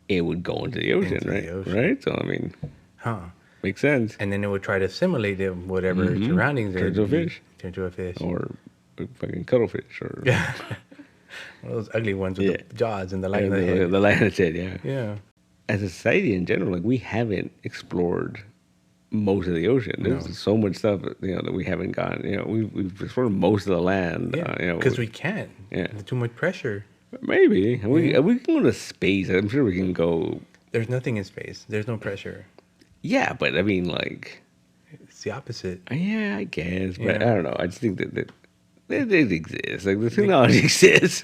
it would go into the ocean, right? Right. So I mean, makes sense. And then it would try to assimilate it, whatever surroundings. Turn to a fish. Turn to a fish. Or a fucking cuttlefish. Or one of those ugly ones with the jaws and the light on the head. The light on the head, yeah. Yeah. As a society in general, like we haven't explored most of the ocean. There's so much stuff, that we haven't gotten. We've explored most of the land. Yeah, because we can't. Yeah. There's too much pressure. Maybe. We can go to space. I'm sure we can go. There's nothing in space. There's no pressure. Yeah, but I mean, like. It's the opposite. Yeah, I guess. But I don't know. I just think that it exists. Like, the technology exists.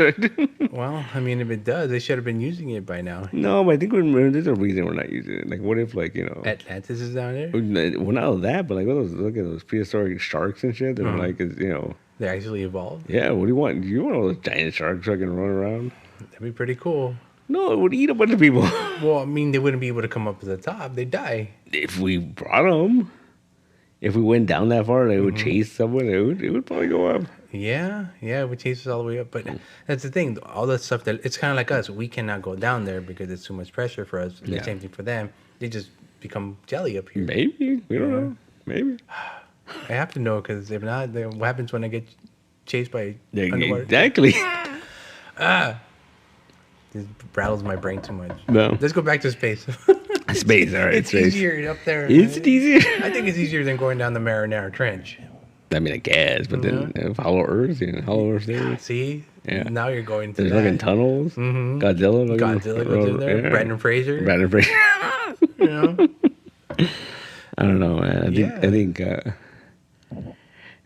Well, I mean, if it does, they should have been using it by now. No, but I think there's a reason we're not using it. Like, what if, like, Atlantis is down there? Well, not all that, but, like, look at those prehistoric sharks and shit. That are, like, They actually evolved? Yeah, what do you want? Do you want all those giant sharks so I can run around? That'd be pretty cool. No, it would eat a bunch of people. Well, I mean, they wouldn't be able to come up to the top. They'd die. If we brought them. If we went down that far, they would chase someone. It would probably go up. Yeah, it would chase us all the way up. But that's the thing. All the stuff it's kind of like us. We cannot go down there because it's too much pressure for us. The same thing for them. They just become jelly up here. Maybe. We don't know. Maybe. I have to know, because if not, then what happens when I get chased by underwater? Exactly. This rattles my brain too much. No. Let's go back to space. Space, all right. It's easier up there. Is it easier? I think it's easier than going down the Marinara Trench. I mean, I guess, but then Hollow Earth, Hollow Earth there. See? Yeah. Now you're going to There's fucking tunnels. Godzilla goes in there. Yeah. Brandon Fraser. I don't know, man. I think I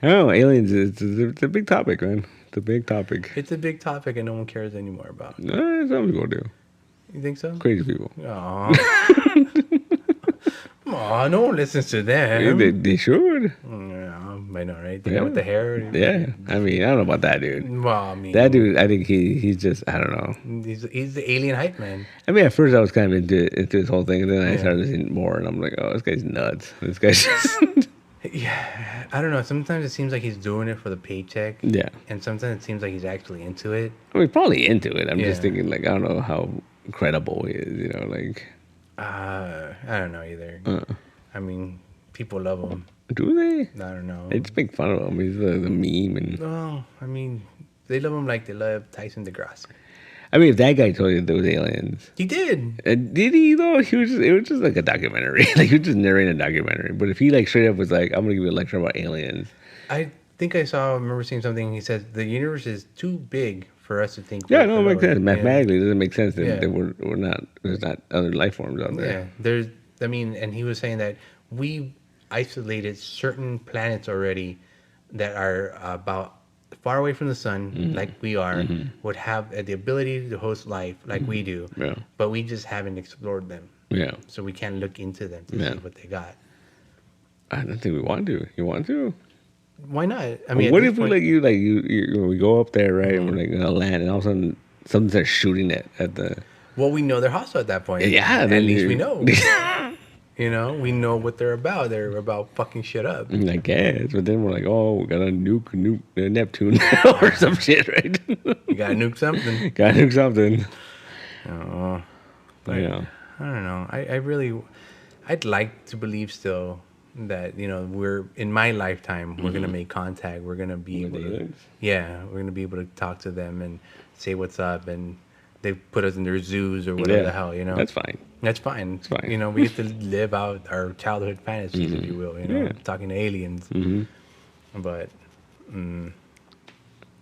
don't know, aliens, it's a big topic, man. It's a big topic. It's a big topic and no one cares anymore about. Some people do. You think so? Crazy people. Aw, no one listens to them. They should. Yeah, I know, right? The guy with the hair. Yeah. I mean, I don't know about that dude. Well, I mean, that dude, I think he's just, I don't know. He's the alien hype man. I mean, at first I was kind of into this whole thing, and then I started listening more, and I'm like, oh, this guy's nuts. This guy's just... Yeah, I don't know. Sometimes it seems like he's doing it for the paycheck. Yeah. And sometimes it seems like he's actually into it. I mean, probably into it. I'm just thinking, like, I don't know how credible he is, like... I don't know either. I mean, people love him. Do they? I don't know. They just make fun of him. He's the meme. And no, I mean, they love him like they love Tyson DeGrasse. I mean, if that guy told you there was aliens, he did. Did he though? It was just like a documentary. Like he was just narrating a documentary. But if he like straight up was like, "I'm gonna give you a lecture about aliens," I remember seeing something. He says the universe is too big for us to think. Yeah, no, it makes sense. Mathematically, it doesn't make sense that we're not. There's not other life forms out there. Yeah, there's. I mean, and he was saying that we isolated certain planets already that are about far away from the sun, like we are, would have the ability to host life like we do. Yeah. But we just haven't explored them. Yeah. So we can't look into them to see what they got. I don't think we want to. You want to? Why not? I mean, what if we go up there, right, and we're like gonna land, and all of a sudden something starts shooting at the. Well, we know they're hostile at that point. Yeah, at least we know. We know what they're about. They're about fucking shit up. I guess, but then we're like, oh, we gotta nuke Neptune or some shit, right? You gotta nuke something. Gotta nuke something. Oh, but I don't know. I'd like to believe still that we're in my lifetime we're gonna make contact. We're gonna be able to, we're gonna be able to talk to them and say what's up, and they put us in their zoos or whatever the hell. That's fine. That's fine. It's fine. We get to live out our childhood fantasies, if you will. Talking to aliens. But you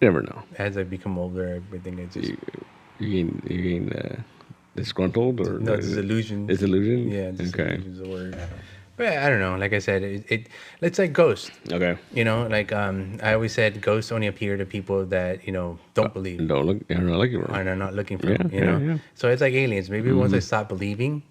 never know. As I become older, I think it's just you getting disgruntled or no, disillusioned. Disillusioned. Yeah, disillusioned is the word. But I don't know. Like I said, it's like Ghost. Okay. You know, like I always said, ghosts only appear to people that don't believe. Don't look. You're not looking for Or them. they're not looking for Yeah, them. yeah. So it's like aliens. Maybe once I stop believing,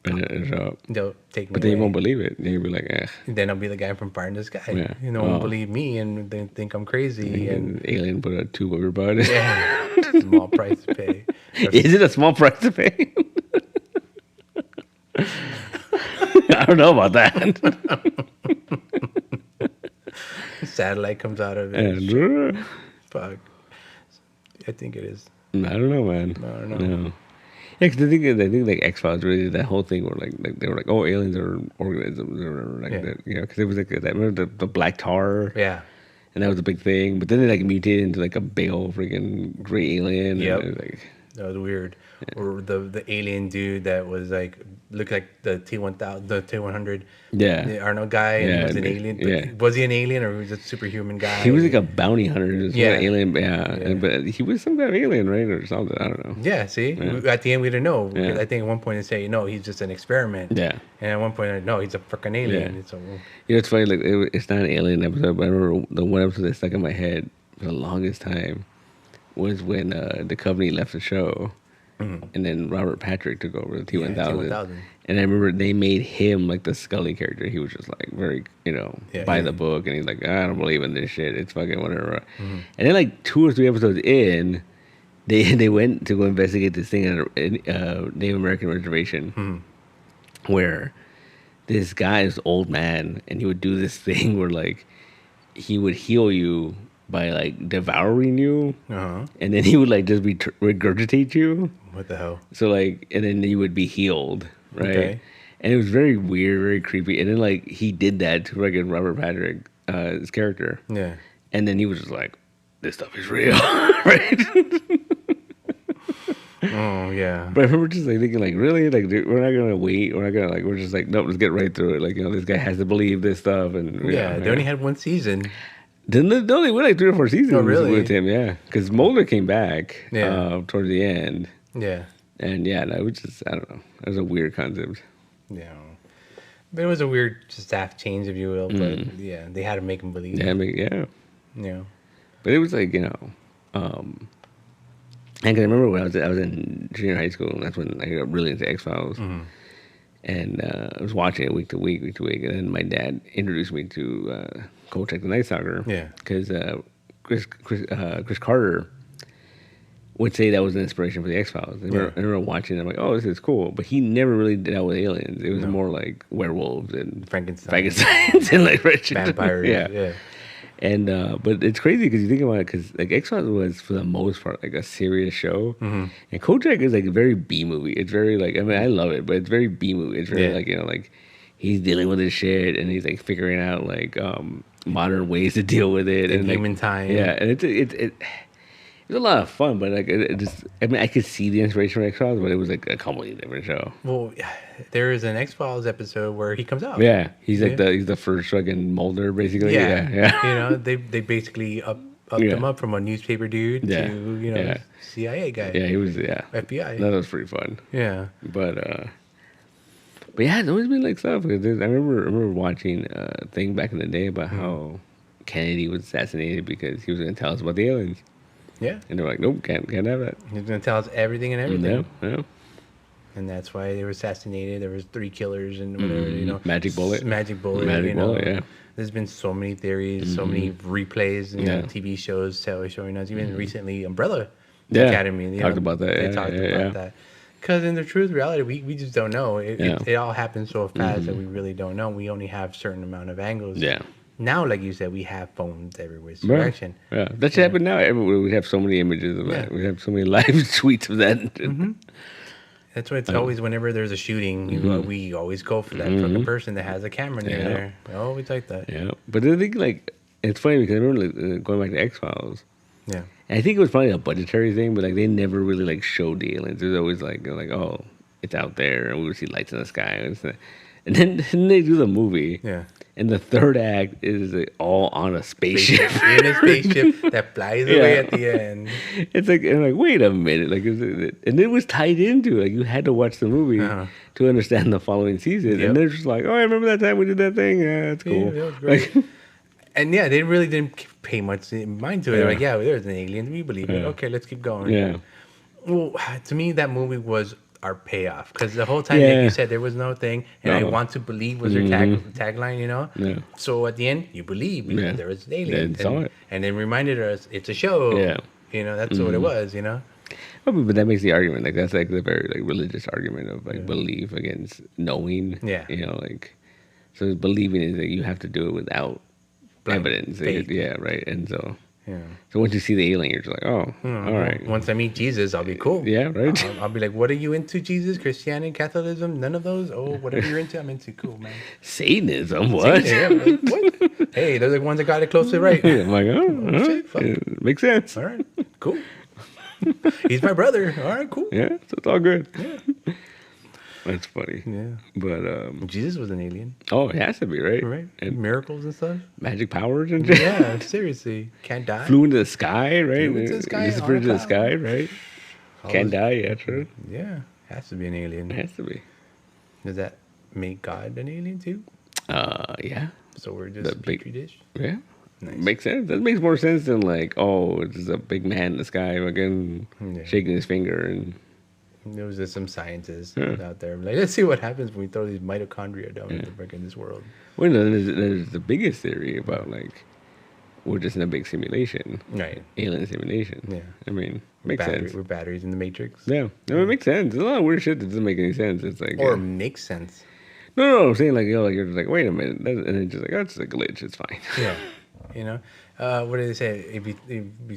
they'll take me But they away. won't believe it. Then you'll be like, eh. Then I'll be the guy from Fire in the Sky. Yeah. No one believe me, and they think I'm crazy. And alien put a tube over your butt. yeah, small price to pay. Is it a small price to pay? I don't know about that. Satellite comes out of it. And, Fuck. I think it is. I don't know, man. I don't know. No. Yeah, because I think like X-Files really did that whole thing where like they were like, oh, aliens are organisms or like that, because it was like that. Remember the black tar? Yeah. And that was a big thing. But then they like mutated into like a big old freaking gray alien. Yep. And it was like, That was weird. Yeah. Or the alien dude that was like looked like the T-1000, the T-100. Yeah. The Arnold guy, and he was an alien. But was he an alien or was he a superhuman guy? He was like a bounty hunter. Yeah. An alien. Yeah. But he was some kind of alien, right? Or something. I don't know. Yeah, see? Yeah. At the end, we didn't know. Yeah. I think at one point they say, no, he's just an experiment. Yeah. And at one point, no, he's a freaking alien. Yeah. So, it's funny. Like it's not an alien episode, but I remember the one episode that stuck in my head for the longest time was when the company left the show. Mm-hmm. And then Robert Patrick took over the T-1000. T-1000. And I remember they made him like the Scully character. He was just like very, by the book. And he's like, I don't believe in this shit. It's fucking whatever. Mm-hmm. And then like 2 or 3 episodes in, they went to go investigate this thing at a Native American reservation where this guy is old man and he would do this thing where like he would heal you by like devouring you, and then he would like just regurgitate you. What the hell? So like, and then you would be healed, right? Okay. And it was very weird, very creepy. And then like he did that to like Robert Patrick, his character. Yeah. And then he was just like, "This stuff is real," right? Oh yeah. But I remember just like thinking like, really, like we're not gonna wait. We're not gonna like. We're just like, nope, let's get right through it. Like this guy has to believe this stuff, and they only had 1 season. Then they went like 3 or 4 seasons with him, yeah. Because Mulder came back towards the end. Yeah. And that was just, I don't know. It was a weird concept. Yeah. But it was a weird staff change, if you will. But yeah, they had to make him believe. Yeah, yeah. But it was like, and I can remember when I was in junior high school, and that's when I got really into X-Files. Mm-hmm. And I was watching it week to week. And then my dad introduced me to Comicentric the Night Stalker. Yeah. Because Chris Carter would say that was an inspiration for the X-Files. I remember watching it. I'm like, oh, this is cool. But he never really dealt with aliens. It was more like werewolves and Frankenstein and like vampires. Yeah. And but it's crazy because you think about it, because like X-Files was for the most part like a serious show, and Kojak is like a very B movie. It's very like, I mean, I love it, but it's very B movie. It's very like like he's dealing with his shit and he's like figuring out like modern ways to deal with it and human time. Yeah, and it was a lot of fun, but like it just, I mean, I could see the inspiration from X-Files, but it was like a completely different show. Well, there is an X-Files episode where he comes out. Yeah, he's like he's the first fucking Mulder, basically. Yeah. They basically upped him up from a newspaper dude to CIA guy. Yeah, he was FBI. That was pretty fun. Yeah, but yeah, it's always been like stuff. Because I remember watching a thing back in the day about how Kennedy was assassinated because he was going to tell us about the aliens. Yeah. And they're like, nope, can't have that. He's going to tell us everything and everything. Yeah. And that's why they were assassinated. There was 3 killers and whatever, Magic bullet. Magic bullet, yeah. There's been so many theories, so many replays, TV shows showing us. Even recently, Umbrella Academy. Talked about that. They talked about that. Because in the truth, reality, we just don't know. It all happens so fast that we really don't know. We only have a certain amount of angles. Yeah. Now, like you said, we have phones everywhere. Direction. Yeah, that should happen now. Everywhere we have so many images of that. We have so many live tweets of that. That's why it's always whenever there's a shooting, we always go for that fucking person that has a camera near there. I always like that. Yeah, but I think like it's funny because I remember going back to X-Files. Yeah, and I think it was probably a budgetary thing, but like they never really like showed the aliens. It was always like it's out there, and we would see lights in the sky, and then they do the movie. Yeah. And the third act is all on a spaceship. In a spaceship that flies away at the end. It's like, and like, wait a minute. Like, and it was tied into, like, you had to watch the movie to understand the following season. Yep. And they're just like, oh, I remember that time we did that thing. Yeah, that's cool. Yeah, that was great. Like, and yeah, they really didn't pay much mind to it. They're like, yeah, there's an alien. We believe it. Okay, let's keep going. Yeah. Well, to me, that movie was our payoff, because the whole time, like you said, there was no thing, and I want to believe was their tagline, you know. Yeah. So at the end, you believe because there was an alien, saw it, and then reminded us it's a show. Yeah. You know, that's what it was. You know. Oh, but that makes the argument, like, that's like the very like religious argument of like belief against knowing. Yeah. You know, like, so believing is that you have to do it without evidence. Yeah, right. And so. Yeah. So once you see the alien, you're just like, oh, all right. Once I meet Jesus, I'll be cool. Yeah, right. I'll be like, what are you into, Jesus? Christianity, Catholicism? None of those? Oh, whatever you're into, I'm into. Cool, man. Satanism? What? Like, what? Hey, they're the ones that got it close to right. I'm like, oh shit, fuck. Makes sense. All right, cool. He's my brother. All right, cool. Yeah, so it's all good. Yeah. That's funny. Yeah. But Jesus was an alien. Oh, it has to be, right? Right. And miracles and stuff. Magic powers and shit. Yeah, seriously. Can't die. Flew into the sky, right? Flew into the sky. Disappeared into the sky, right? Can't die, yeah, true. Yeah. Has to be an alien. It has to be. Does that make God an alien too? Yeah. So we're just a petri dish? Yeah. Nice. Makes sense. That makes more sense than like, oh, it's just a big man in the sky again shaking his finger and there was just some scientists out there like, let's see what happens when we throw these mitochondria down in this world. Well, no, there's the biggest theory about like we're just in a big simulation, right? Alien simulation. Yeah, I mean, makes sense. We're batteries in the Matrix. Yeah, no, it makes sense. There's a lot of weird shit that doesn't make any sense. It's like makes sense. No, I'm saying like like you're just like, wait a minute, and it's just like, oh, it's a glitch. It's fine. Yeah, you know. What do they say? If you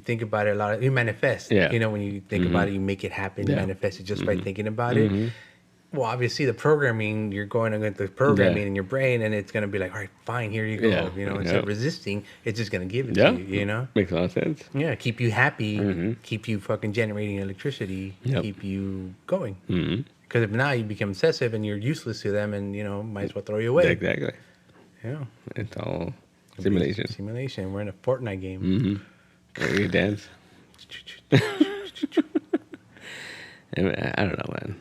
think about it a lot, you manifest. Yeah. You know, when you think about it, you make it happen. You manifest it just by thinking about it. Well, obviously, the programming, you're going to get the programming in your brain, and it's going to be like, all right, fine, here you go. Yeah. You know, instead of resisting, it's just going to give it to you, you know? Makes a lot of sense. Yeah, keep you happy, keep you fucking generating electricity, keep you going. Because if not, you become obsessive, and you're useless to them, and, you know, might as well throw you away. Exactly. Yeah. It's all... Simulation. Simulation. We're in a Fortnite game. You dance. I don't know, man.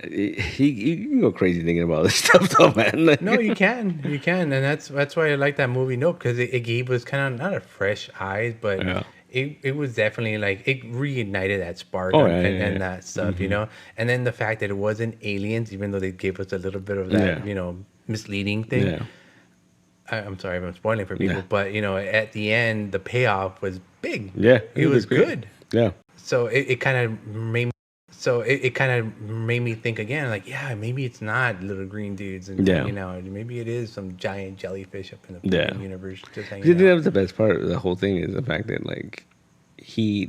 You can go crazy thinking about this stuff, though, man. No, you can, and that's why I like that movie. No, because it gave us kind of not a fresh eyes, but it was definitely like it reignited that spark and that stuff, you know. And then the fact that it wasn't aliens, even though they gave us a little bit of that, you know, misleading thing. Yeah. I'm sorry if I'm spoiling for people, but you know, at the end, the payoff was big. Yeah, it was good. Yeah. So it kind of made me think again, like, yeah, maybe it's not little green dudes, and you know, maybe it is some giant jellyfish up in the universe just hanging out. That was the best part of the whole thing is the fact that like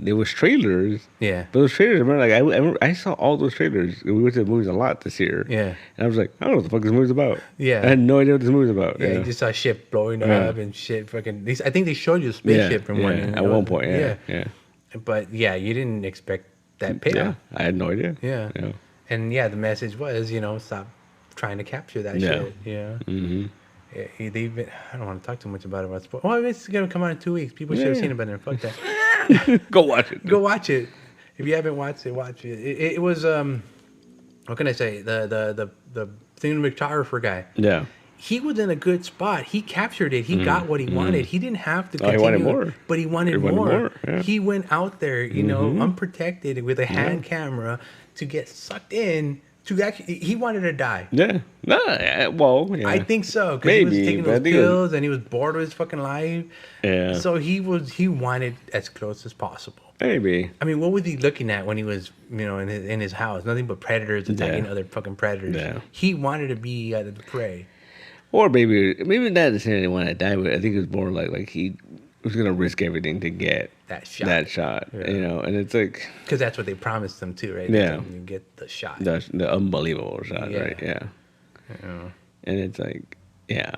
there was trailers. Yeah. But those trailers, I remember, like, I saw all those trailers. We went to the movies a lot this year. Yeah. And I was like, I don't know what the fuck this movie's about. Yeah. I had no idea what this movie's about. Yeah, you just saw shit blowing up and shit fucking... I think they showed you a spaceship from one. At one point, yeah. But, yeah, you didn't expect that payoff. Yeah, I had no idea. Yeah. And, yeah, the message was, you know, stop trying to capture that shit. Yeah. Mm-hmm. Yeah, I don't want to talk too much about it. Well, it's going to come out in 2 weeks. People should have seen it by then. Fuck that. Go watch it. Go watch it. If you haven't watched it, watch it. It was what can I say? The cinematographer guy. Yeah. He was in a good spot. He captured it. He got what he wanted. He didn't have to continue. He wanted more. But he wanted more. Yeah. He went out there, you know, unprotected with a hand camera to get sucked in. He wanted to die. Yeah. Well, yeah. I think so. Because he was taking those pills and he was bored with his fucking life. Yeah. So he wanted as close as possible. Maybe. I mean, what was he looking at when he was, you know, in his house? Nothing but predators attacking other fucking predators. Yeah. He wanted to be the prey. Or maybe not necessarily want to die, but I think it was more like he was gonna risk everything to get that shot. Yeah. You know, and it's like because that's what they promised them too, right? Yeah, you get the shot, the unbelievable shot, right? Yeah. And it's like, yeah.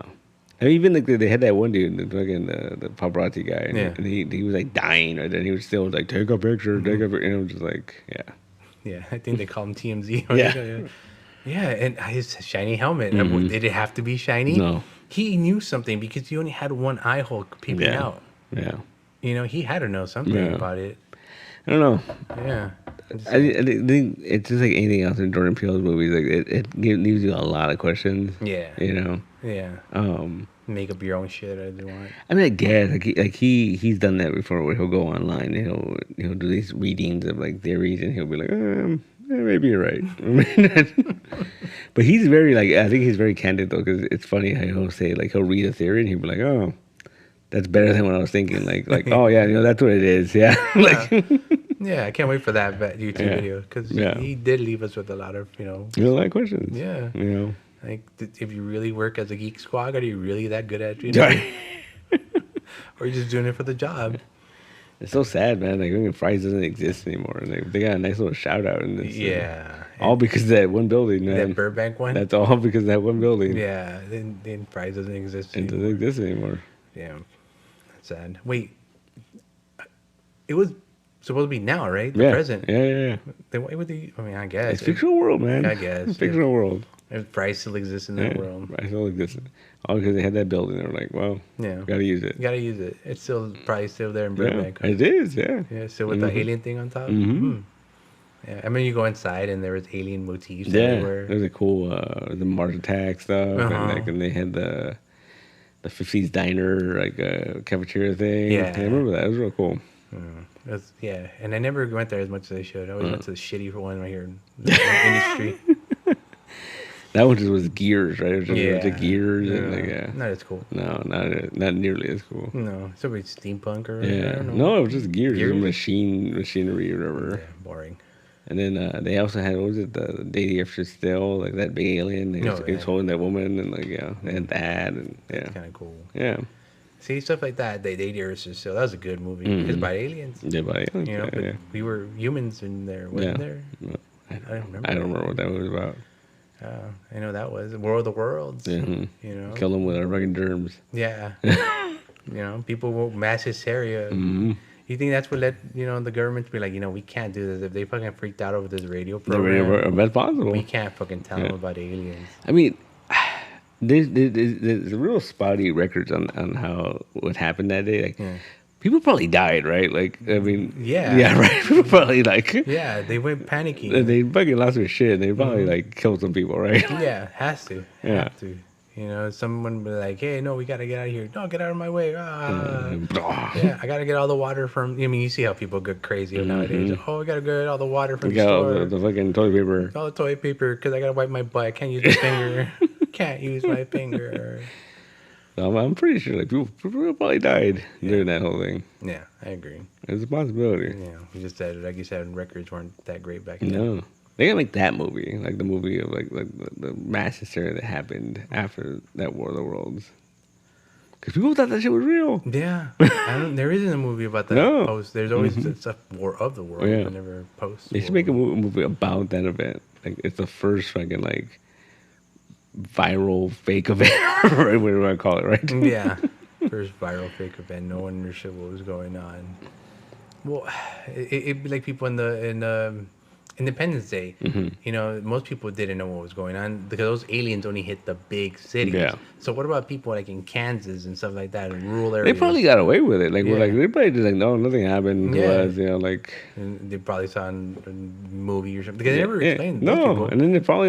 I mean, even like they had that one dude, the paparazzi guy, and he was like dying, right? And he was still like, take a picture, take a picture, and I'm just like, yeah. I think they call him TMZ. Yeah, and his shiny helmet. Did it have to be shiny? No. he knew something because he only had one eye hole peeping out. Yeah. You know, he had to know something about it. I don't know. Yeah. I think it's just like anything else in Jordan Peele's movies. Like it leaves you a lot of questions. Yeah. You know. Yeah. Make up your own shit as you want. I mean, I guess he's done that before, where he'll go online and he'll do these readings of like theories, and he'll be like, maybe you're right. But he's very I think he's very candid though, because it's funny how he'll say he'll read a theory and he'll be like, oh, that's better than what I was thinking. Like oh yeah, that's what it is. Yeah. Yeah, I can't wait for that YouTube video, because he did leave us with a lot of a lot of questions. Yeah. Like, if you really work as a Geek Squad, are you really that good at it? Or are you just doing it for the job? It's so sad, man. Like, Fry's doesn't exist anymore. And they got a nice little shout out in this. Yeah. All because of that one building, man. That Burbank one? That's all because of that one building. Yeah. Then Fry's doesn't exist anymore. It doesn't exist anymore. Yeah. That's sad. Wait. It was supposed to be now, right? The present. Yeah. Then why would they? I mean, I guess. It's fictional world, man. I guess. Fictional world. And Fry still exists in that world. Fry still exists. All because they had that building. They were like, well, gotta use it. Gotta use it. It's still probably still there in Burbank. Yeah, it is, yeah. Yeah, still with the alien thing on top. Yeah, I mean, you go inside and there was alien motifs everywhere. There's a cool the Mars Attack stuff, and they had the 50s diner cafeteria thing. Yeah, I remember that. It was real cool. And I never went there as much as I should. I always went to the shitty one right here in the street. That one just was gears, right? It was just the gears and not as cool. No, not nearly as cool. No, it's probably steampunk or I don't know. No, it was just gears. It was machinery or whatever. Yeah, boring. And then they also had, what was it, the Day the Earth Stood Still, like that big alien. He was holding that woman, and they had that, and That's kind of cool. Yeah. See, stuff like that. Day the Earth Stood Still. That was a good movie. It's by aliens. Yeah, by aliens. But we were humans in there, wasn't there? No, I don't remember. I don't remember what that was about. I know that was War of the Worlds. Mm-hmm. Kill them with our fucking germs. Yeah. People will mass hysteria. Mm-hmm. You think that's what led the government to be like, we can't do this? If they fucking freaked out over this radio program, that's possible. We can't fucking tell them about aliens. I mean, there's real spotty records on what happened that day. People probably died, right? Like, I mean... Yeah, right? People probably, Yeah, they went panicking. They fucking lost their shit. They probably, killed some people, right? Yeah, has to. Yeah. Have to. Someone be like, hey, no, we got to get out of here. No, get out of my way. Yeah, I got to get all the water from... I mean, you see how people go crazy nowadays. Oh, we got to get all the water from the store. All the fucking toilet paper. All the toilet paper, because I got to wipe my butt. I can't use my finger. Can't use my finger. I'm pretty sure people probably died during that whole thing. Yeah, I agree. It's a possibility. Yeah, we just said, like you said, records weren't that great back then. No, they gotta make that movie, like the movie of the mass hysteria that happened after that War of the Worlds. Because people thought that shit was real. Yeah, there isn't a movie about that. No, there's always stuff War of the World, but never post. They should make a movie about that event. It's the first fucking viral fake event, right? What do you want to call it, right? Yeah, first viral fake event. No one understood what was going on. Well, it'd be like people in Independence Day. Most people didn't know what was going on because those aliens only hit the big cities. Yeah. So what about people in Kansas and stuff like that in rural areas? They probably got away with it. They probably just no, nothing happened to us. And they probably saw in a movie or something because they never explained. No, and then they probably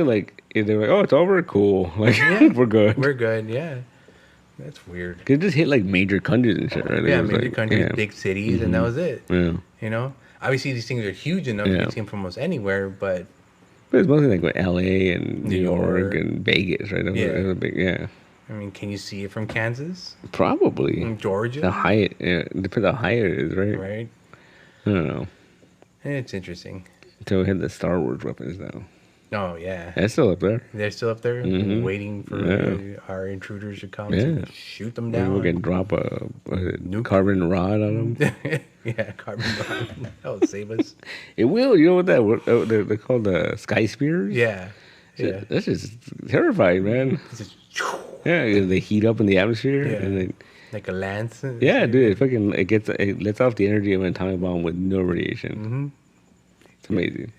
they're like, oh, it's over, cool. We're good. We're good. Yeah. That's weird. It just hit major countries and shit, right? Yeah, major countries, big cities, and that was it. Yeah. Obviously, these things are huge enough you can see them from almost anywhere, but it's mostly L.A. and New York and Vegas, right? I mean, can you see it from Kansas? Probably. From Georgia? The height, depends how high it is, right? Right. I don't know. It's interesting. Until we had the Star Wars weapons, though. Oh, yeah. That's still up there. They're still up there, waiting for our intruders to come to shoot them down. Maybe we can drop a carbon rod on them. Yeah, carbon rod. That'll save us. It will. You know what they're called? The sky spears? Yeah. That's just terrifying, man. They heat up in the atmosphere. Yeah. And then, like a lance. Yeah, dude. It lets off the energy of an atomic bomb with no radiation. Mm-hmm. It's amazing.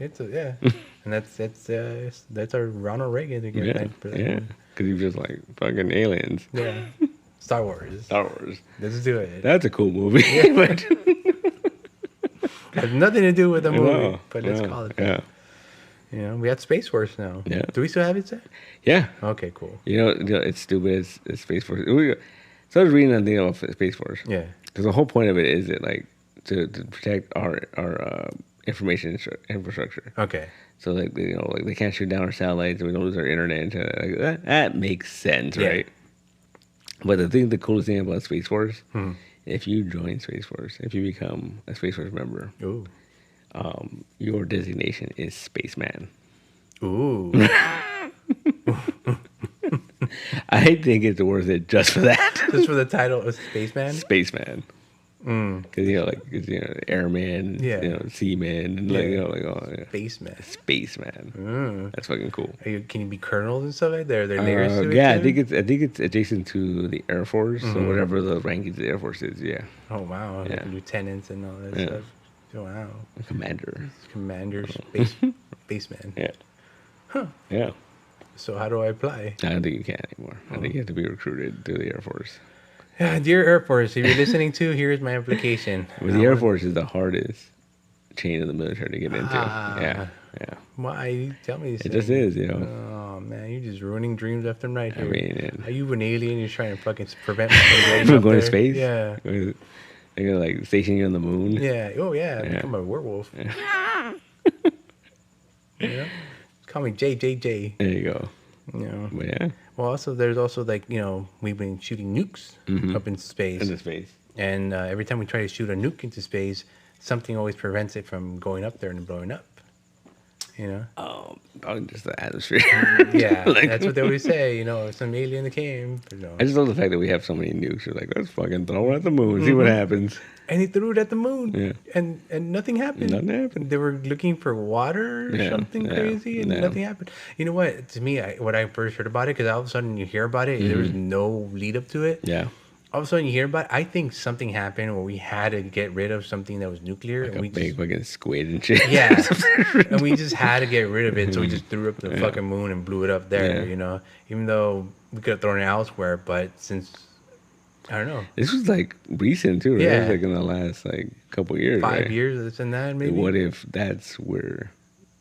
And that's our Ronald Reagan again. Yeah. Because you're just like, fucking aliens. Yeah. Star Wars. Star Wars. Let's do it. That's a cool movie. But has nothing to do with the movie, but let's call it that. Yeah. You know, we have Space Force now. Yeah. Do we still have it, sir? Yeah. Okay, cool. You know, it's stupid. It's Space Force. So I was reading on about Space Force. Yeah. Because the whole point of it is that, like, to protect our information infrastructure. Okay. So, like, you know, like, they can't shoot down our satellites and we don't lose our internet. Like, that makes sense, right? But the coolest thing about Space Force, if you join Space Force, if you become a Space Force member, Ooh. Your designation is Spaceman. Ooh. I think it's worth it just for that. Just for the title of Spaceman? Spaceman. Because, you know, like, airman, you know, seaman, and, like, you know, like, oh, yeah. Spaceman. That's fucking cool. Can you be colonels and stuff like that? They're layers to it, yeah, too? I think it's adjacent to the Air Force, so whatever the rankings of the Air Force is, yeah. Oh, wow. Yeah. Like lieutenants and all that stuff. Wow. Commander. Spaceman. Yeah. Huh. Yeah. So how do I apply? I don't think you can anymore. I think you have to be recruited to the Air Force. Dear Air Force, if you're listening to, here's my application. Well, the Air Force is the hardest chain of the military to get into. Yeah. Why? Tell me this. It just is, you know. Oh, man, you're just ruining dreams left and right here. I mean... Are you an alien? You're trying to fucking prevent me from from going to there? space? Yeah. They're gonna, like, station you on the moon? Yeah. Oh, yeah. Become a werewolf. Yeah. You know? Call me JJJ. There you go. You know. But yeah. Well, also, there's also, like, you know, we've been shooting nukes up into space. Into space. And every time we try to shoot a nuke into space, something always prevents it from going up there and blowing up. You know? Probably just the atmosphere. Yeah, like, that's what they always say. You know, some alien that came. You know. I just love the fact that we have so many nukes. We're like, let's fucking throw it at the moon, see what happens. And he threw it at the moon. Yeah. And nothing happened. Nothing happened. They were looking for water or something crazy, and nothing happened. You know what? To me, when I first heard about it, because all of a sudden you hear about it, there was no lead up to it. Yeah. All of a sudden you hear about it, I think something happened where we had to get rid of something that was nuclear. Like and we big fucking squid and shit. Yeah. And we just had to get rid of it, so we just threw up the fucking moon and blew it up there, you know? Even though we could have thrown it elsewhere, but since... I don't know. This was like recent too, right? Yeah. It was like in the last like couple years. 5 years, this and that, maybe. What if that's where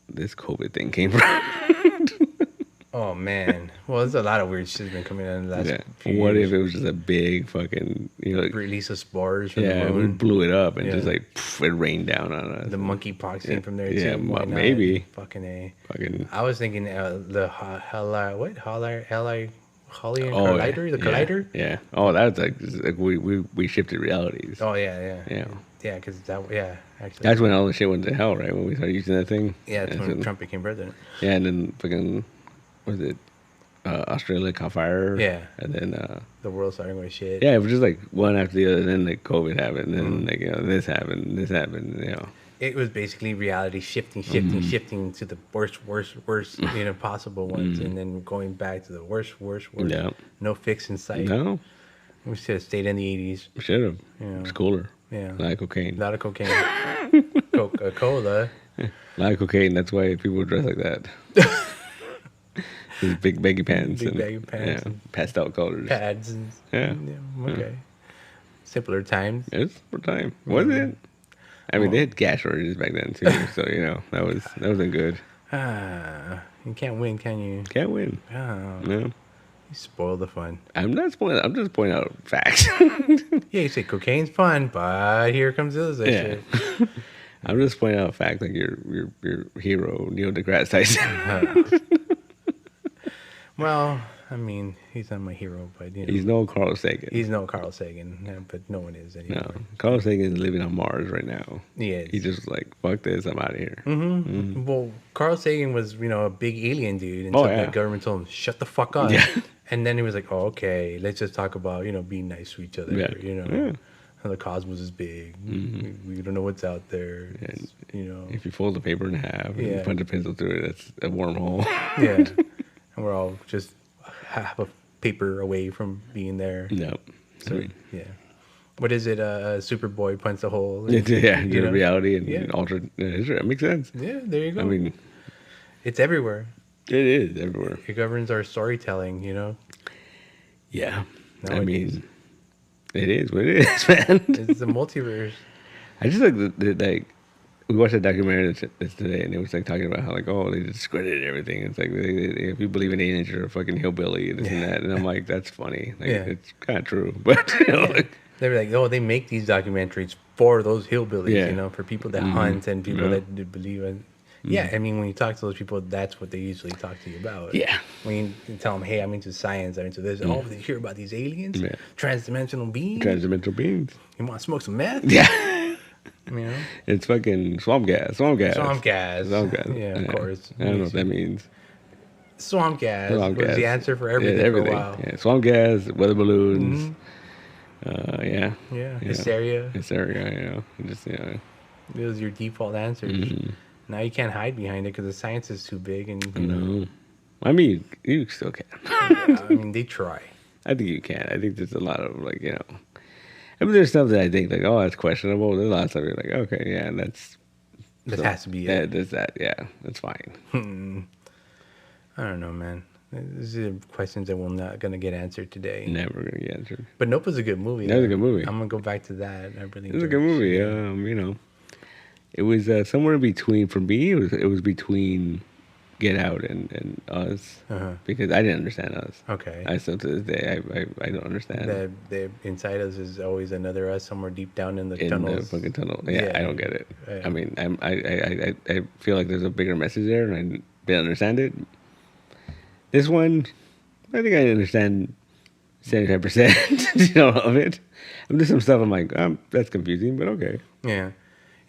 this COVID thing came from? Oh man. Well, there's a lot of weird shit's been coming in the last few What years. if it was just a big fucking, you know, like, Release of spores from the we moon? blew it up and just like it rained down on us. The monkeypox came from there too. Yeah, Why not? maybe. Fucking A. Fucking. I was thinking the Holly and Oh, Collider? The Collider? Yeah. Oh, that's like we shifted realities. Oh yeah. Yeah. Yeah, because actually. That's when all the shit went to hell, right? When we started using that thing. Yeah, that's when Trump became president. Yeah, and then fucking, what was it? Australia caught fire. Yeah. And then The world started going to shit. yeah, it was just like one after the other. And then like COVID happened, and then like, you know, this happened, you know. It was basically reality shifting to the worst, you know, possible ones, and then going back to the worst. Yeah. No fix in sight. No, We should have stayed in the 80s. we should have. Yeah. It's cooler. Yeah. A lot of cocaine. A lot of cocaine. Coca-Cola. A lot of cocaine. That's why people dress like that. These big baggy pants. Big and, baggy pants. Yeah, pastel colors. Pads. And, Yeah. okay. Simpler times. It's for time. Was it? I mean, they had gas shortages back then too, so you know that wasn't good. You can't win, can you? Can't win. Oh, No, you spoil the fun. I'm not spoiling. I'm just pointing out facts. Yeah, you say cocaine's fun, but here comes the other shit. I'm just pointing out facts like your hero Neil deGrasse Tyson. Well, I mean, he's not my hero, but you know, He's no Carl Sagan. he's no Carl Sagan, but no one is anymore. No, Carl Sagan is living on Mars right now. He is. He's just like, fuck this, I'm out of here. Well, Carl Sagan was, you know, a big alien dude until the government told him, shut the fuck up. Yeah. And then he was like, oh, okay, let's just talk about, you know, being nice to each other. Yeah. You know, Yeah. the cosmos is big. We don't know what's out there. It's, you know. If you fold the paper in half Yeah. and punch a pencil through it, it's a wormhole. Yeah. And we're all just half a paper away from being there. No. So, yeah. What is it? Superboy punch a hole. Yeah, you know? reality and alternate history. That makes sense. Yeah, there you go. I mean, it's everywhere. It is everywhere. It governs our storytelling, you know? Yeah. Nowadays. I mean, it is what it is, man. It's the multiverse. I just like like we watched a documentary this today, and it was like talking about how like they discredited everything. It's like if you believe in aliens, you're a fucking hillbilly and this and that. And I'm like, that's funny. Like it's kind of true, but you know, like, they were like, they make these documentaries for those hillbillies, you know, for people that hunt and people that believe in. Yeah, I mean, when you talk to those people, that's what they usually talk to you about. Yeah. When you tell them, hey, I'm into science, I'm into this. Oh, did you hear about these aliens? Yeah. Transdimensional beings? Transdimensional beings. You want to smoke some meth? Yeah. You know? It's fucking swamp gas. Swamp gas. Swamp gas. Swamp gas. Yeah, of course. I don't know what that means. Swamp gas was the answer for everything, for a while. Yeah, swamp gas, weather balloons. Yeah. Hysteria. Hysteria, you know. Just, you know. Those are your default answers. Now you can't hide behind it because the science is too big. And you know. I mean, you still can. I mean, they try. I think you can. I think there's a lot of, like, you know. I mean, there's stuff that I think, like, that's questionable. There's a lot of stuff you're like, okay, yeah, that has to be it. There's that, yeah, that's fine. I don't know, man. These are questions that we're not going to get answered today. Never going to get answered. But Nope was a good movie. That was a good movie. I'm going to go back to that. I really It was a good movie. You know. It was somewhere in between, for me, it was between Get Out and Us, because I didn't understand Us. Okay. I still to this day I don't understand. The inside us is always another us somewhere deep down in the tunnels. In the fucking tunnel. Yeah, I don't get it. I mean, I feel like there's a bigger message there, and I didn't understand it. This one, I think I understand 75%, you know, of it. There's some stuff I'm like, that's confusing, but okay. Yeah.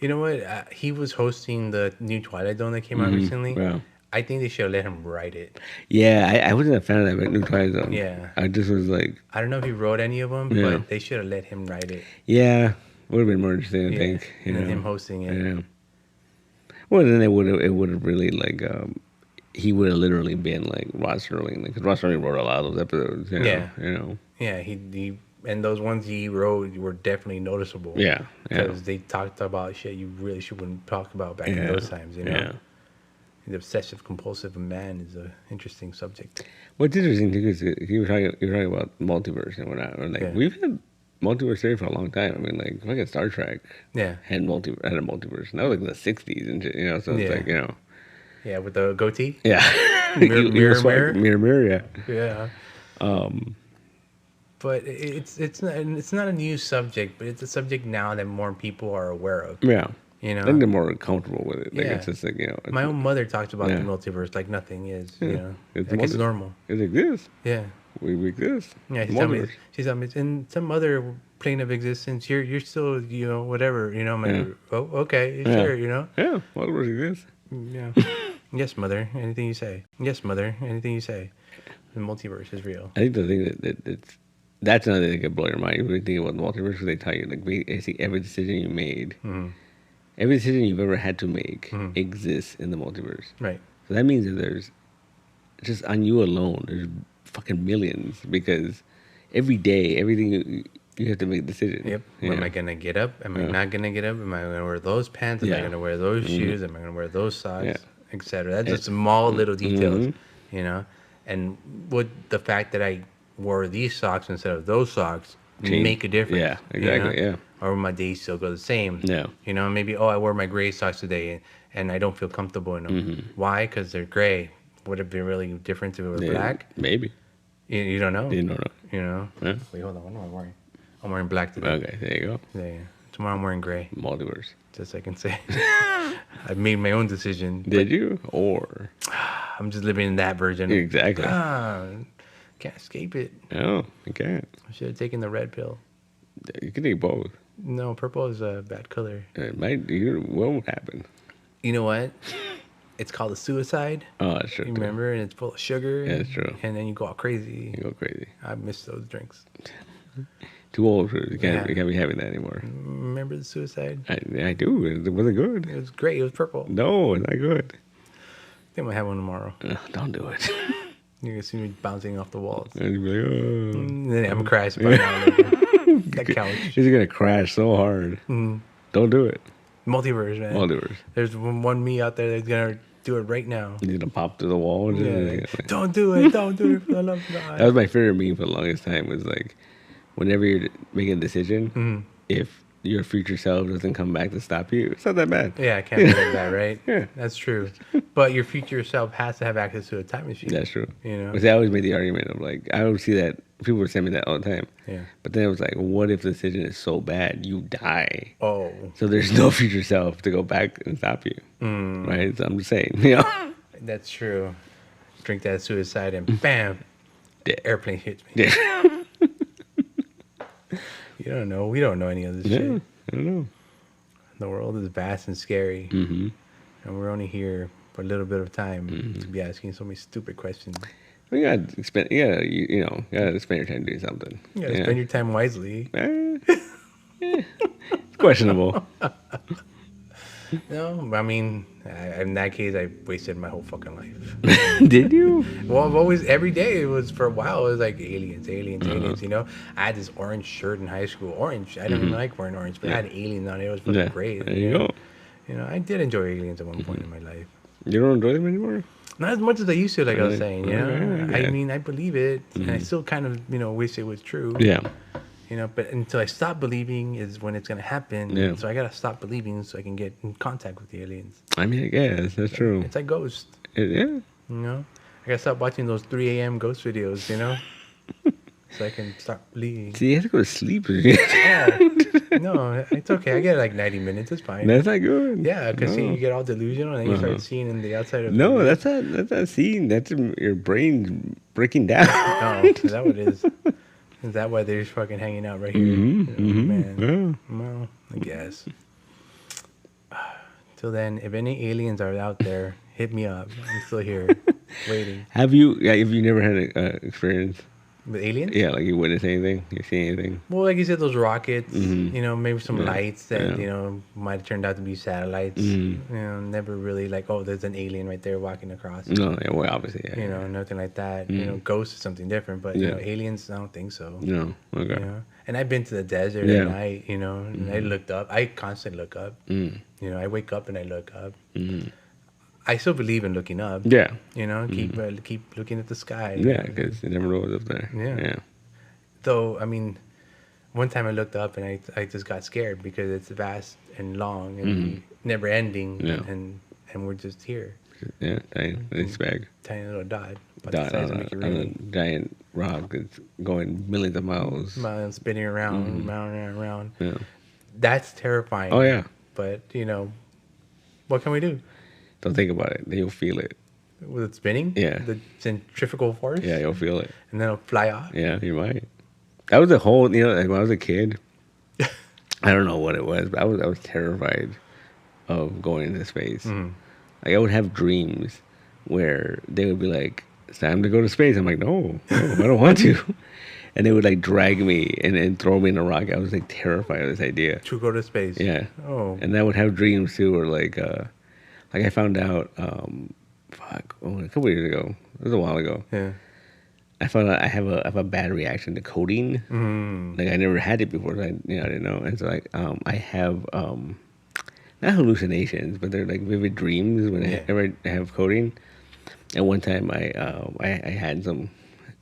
You know what? He was hosting the new Twilight Zone that came out recently. Wow. I think they should have let him write it. Yeah, I wasn't a fan of that new Twilight Zone. Yeah. I just was like... I don't know if he wrote any of them, but they should have let him write it. Yeah. Would have been more interesting, I think. And then him hosting it. Yeah. Well, then it would have really, like... he would have literally been like Rod Serling, because Rod Serling wrote a lot of those episodes. You know? Yeah, he and those ones he wrote were definitely noticeable. Yeah, because they talked about shit you really shouldn't talk about back in those times. You know, yeah. The obsessive compulsive man is an interesting subject. What's interesting too is you were talking about multiverse and whatnot. Or like we've had multiverse theory for a long time. I mean, like fucking Star Trek. Had a multiverse. And that was like in the '60s and shit, you know. So it's like, you know. Yeah, with the goatee. Yeah. Mirror. Yeah. But it's not a new subject, but it's a subject now that more people are aware of. Yeah. You know, I think they're more comfortable with it. Like it's just like, you know. My own mother talked about the multiverse like nothing is. You know, it's normal. It exists. Yeah. We exist. Yeah. She's telling me in some other plane of existence, you're still, you know, whatever. You know, oh, okay, sure. You know. Yeah. Multiverse exists. Yeah. Yes, mother. Anything you say. Yes, mother. Anything you say. The multiverse is real. I think the thing that's another thing that could blow your mind. You really think about the multiverse, because they tell you like basically every decision you made, every decision you've ever had to make exists in the multiverse. Right. So that means that there's just on you alone, there's fucking millions, because every day, everything you have to make a decision. Yep. Am I gonna get up? Am I not gonna get up? Am I gonna wear those pants? Am I gonna wear those shoes? Am I gonna wear those socks? Etc. That's just small little details, you know. And would the fact that I wore these socks instead of those socks make a difference? Yeah, exactly. You know? Or will my days still go the same? Yeah. You know, maybe I wore my gray socks today and I don't feel comfortable in them. Why? Because they're gray. Would it be really different if it were black? Maybe. You don't know. You don't know. You know. Yeah. Wait, hold on. What am I wearing? I'm wearing black today. Okay, there you go. Yeah. Tomorrow I'm wearing gray. Multiverse. Just so I can say. I made my own decision. Did you? Or? I'm just living in that version. Exactly. Can't escape it. No, you can't. I should have taken the red pill. You can take both. No, purple is a bad color. It might. What would happen? You know what? It's called a suicide. Oh, that's true. You remember? And it's full of sugar. Yeah, that's true. And then you go all crazy. You go crazy. I miss those drinks. Too old for it. You can't be having that anymore. Remember the suicide? I do. It wasn't good. It was great. It was purple. No, it's not good. I think I might have one tomorrow. Don't do it. You're going to see me bouncing off the walls. And you'll be like, oh. And then I'm going to crash by now. That couch. He's going to crash so hard. Don't do it. Multiverse, man. Multiverse. There's one me out there that's going to Do it right now. He's gonna pop through the wall. Yeah. Don't do it. Don't do it for the love of God. That was my favorite meme for the longest time. Was like, whenever you're making a decision, if your future self doesn't come back to stop you, it's not that bad. Yeah, I can't believe that, right? Yeah. That's true. But your future self has to have access to a time machine. That's true. You know? Because I always made the argument of like, I always see that people were saying me that all the time. Yeah. But then it was like, what if the decision is so bad you die? Oh. So there's no future self to go back and stop you. Right? So I'm just saying, you know? That's true. Drink that suicide and bam, the airplane hits me. Yeah. You don't know. We don't know any of this shit. I don't know. The world is vast and scary. And we're only here for a little bit of time to be asking so many stupid questions. You gotta spend, you gotta spend your time doing something. You gotta spend your time wisely. It's questionable. No, I mean, in that case, I wasted my whole fucking life. Did you? Well, I've always, every day, it was for a while, it was like aliens, you know? I had this orange shirt in high school. Orange. I didn't even like wearing orange, but I had aliens on it. It was fucking great. There you go. You know, I did enjoy aliens at one point in my life. You don't enjoy them anymore? Not as much as I used to, like I was saying, you know? Okay. I mean, I believe it, and I still kind of, wish it was true. Yeah. You know, but until I stop believing is when it's going to happen. Yeah. So I got to stop believing so I can get in contact with the aliens. I mean, I guess. That's true. It's like Ghost. Yeah. You know? I got to stop watching those 3 a.m. Ghost videos, you know? So I can stop believing. See, you have to go to sleep. No, it's okay. I get like 90 minutes. It's fine. That's not good. Yeah, because you get all delusional and then you start seeing in the outside of No, that's not seeing. That's your brain breaking down. Oh, is that what it is? Is that why they're just fucking hanging out right here? Man. Yeah. Well, I guess. Till then, if any aliens are out there, hit me up. I'm still here, waiting. Have you never had an experience With aliens? Yeah, like you witness anything, you see anything. Well, like you said, those rockets, maybe some lights that, Yeah. might have turned out to be satellites. Never really like, oh, there's an alien right there walking across. No, yeah, well, obviously, yeah. Nothing like that. Ghosts is something different, but, aliens, I don't think so. No, okay. And I've been to the desert at night, and I looked up. I constantly look up. I wake up and I look up. I still believe in looking up. Yeah. Keep looking at the sky. Yeah, because you never know what's up there. Yeah. Though, I mean, one time I looked up and I just got scared because it's vast and long and never ending. Yeah. And we're just here. Yeah, tiny bag. Tiny little dot. Dot on a giant rock that's going millions of miles. Spinning around, round and round. Yeah. That's terrifying. Oh, yeah. But, what can we do? Don't think about it. Then you'll feel it. With it spinning? Yeah. The centrifugal force? Yeah, you'll feel it. And then it'll fly off? Yeah, you might. That was the whole, like when I was a kid, I don't know what it was, but I was terrified of going into space. Like I would have dreams where they would be like, it's time to go to space. I'm like, no, I don't want to. And they would like drag me and throw me in a rocket. I was like terrified of this idea. To go to space? Yeah. Oh. And I would have dreams too, or like I found out, a couple years ago. It was a while ago. Yeah. I found out I have a bad reaction to codeine. Like I never had it before. So I didn't know. And so like I have not hallucinations, but they're like vivid dreams whenever I have codeine. And one time I had some,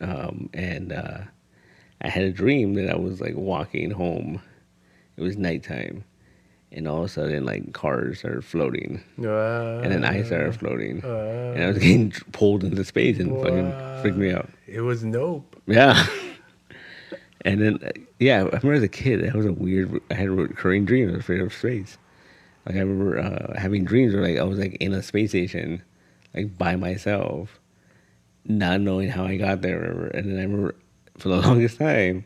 and I had a dream that I was like walking home. It was nighttime. And all of a sudden, like, cars started floating. And then I started floating. And I was getting pulled into space and fucking freaked me out. It was nope. Yeah. And then, I remember as a kid, I had a recurring dream. I was afraid of space. Like, I remember having dreams where, like, I was, like, in a space station, like, by myself, not knowing how I got there. And then I remember, for the longest time,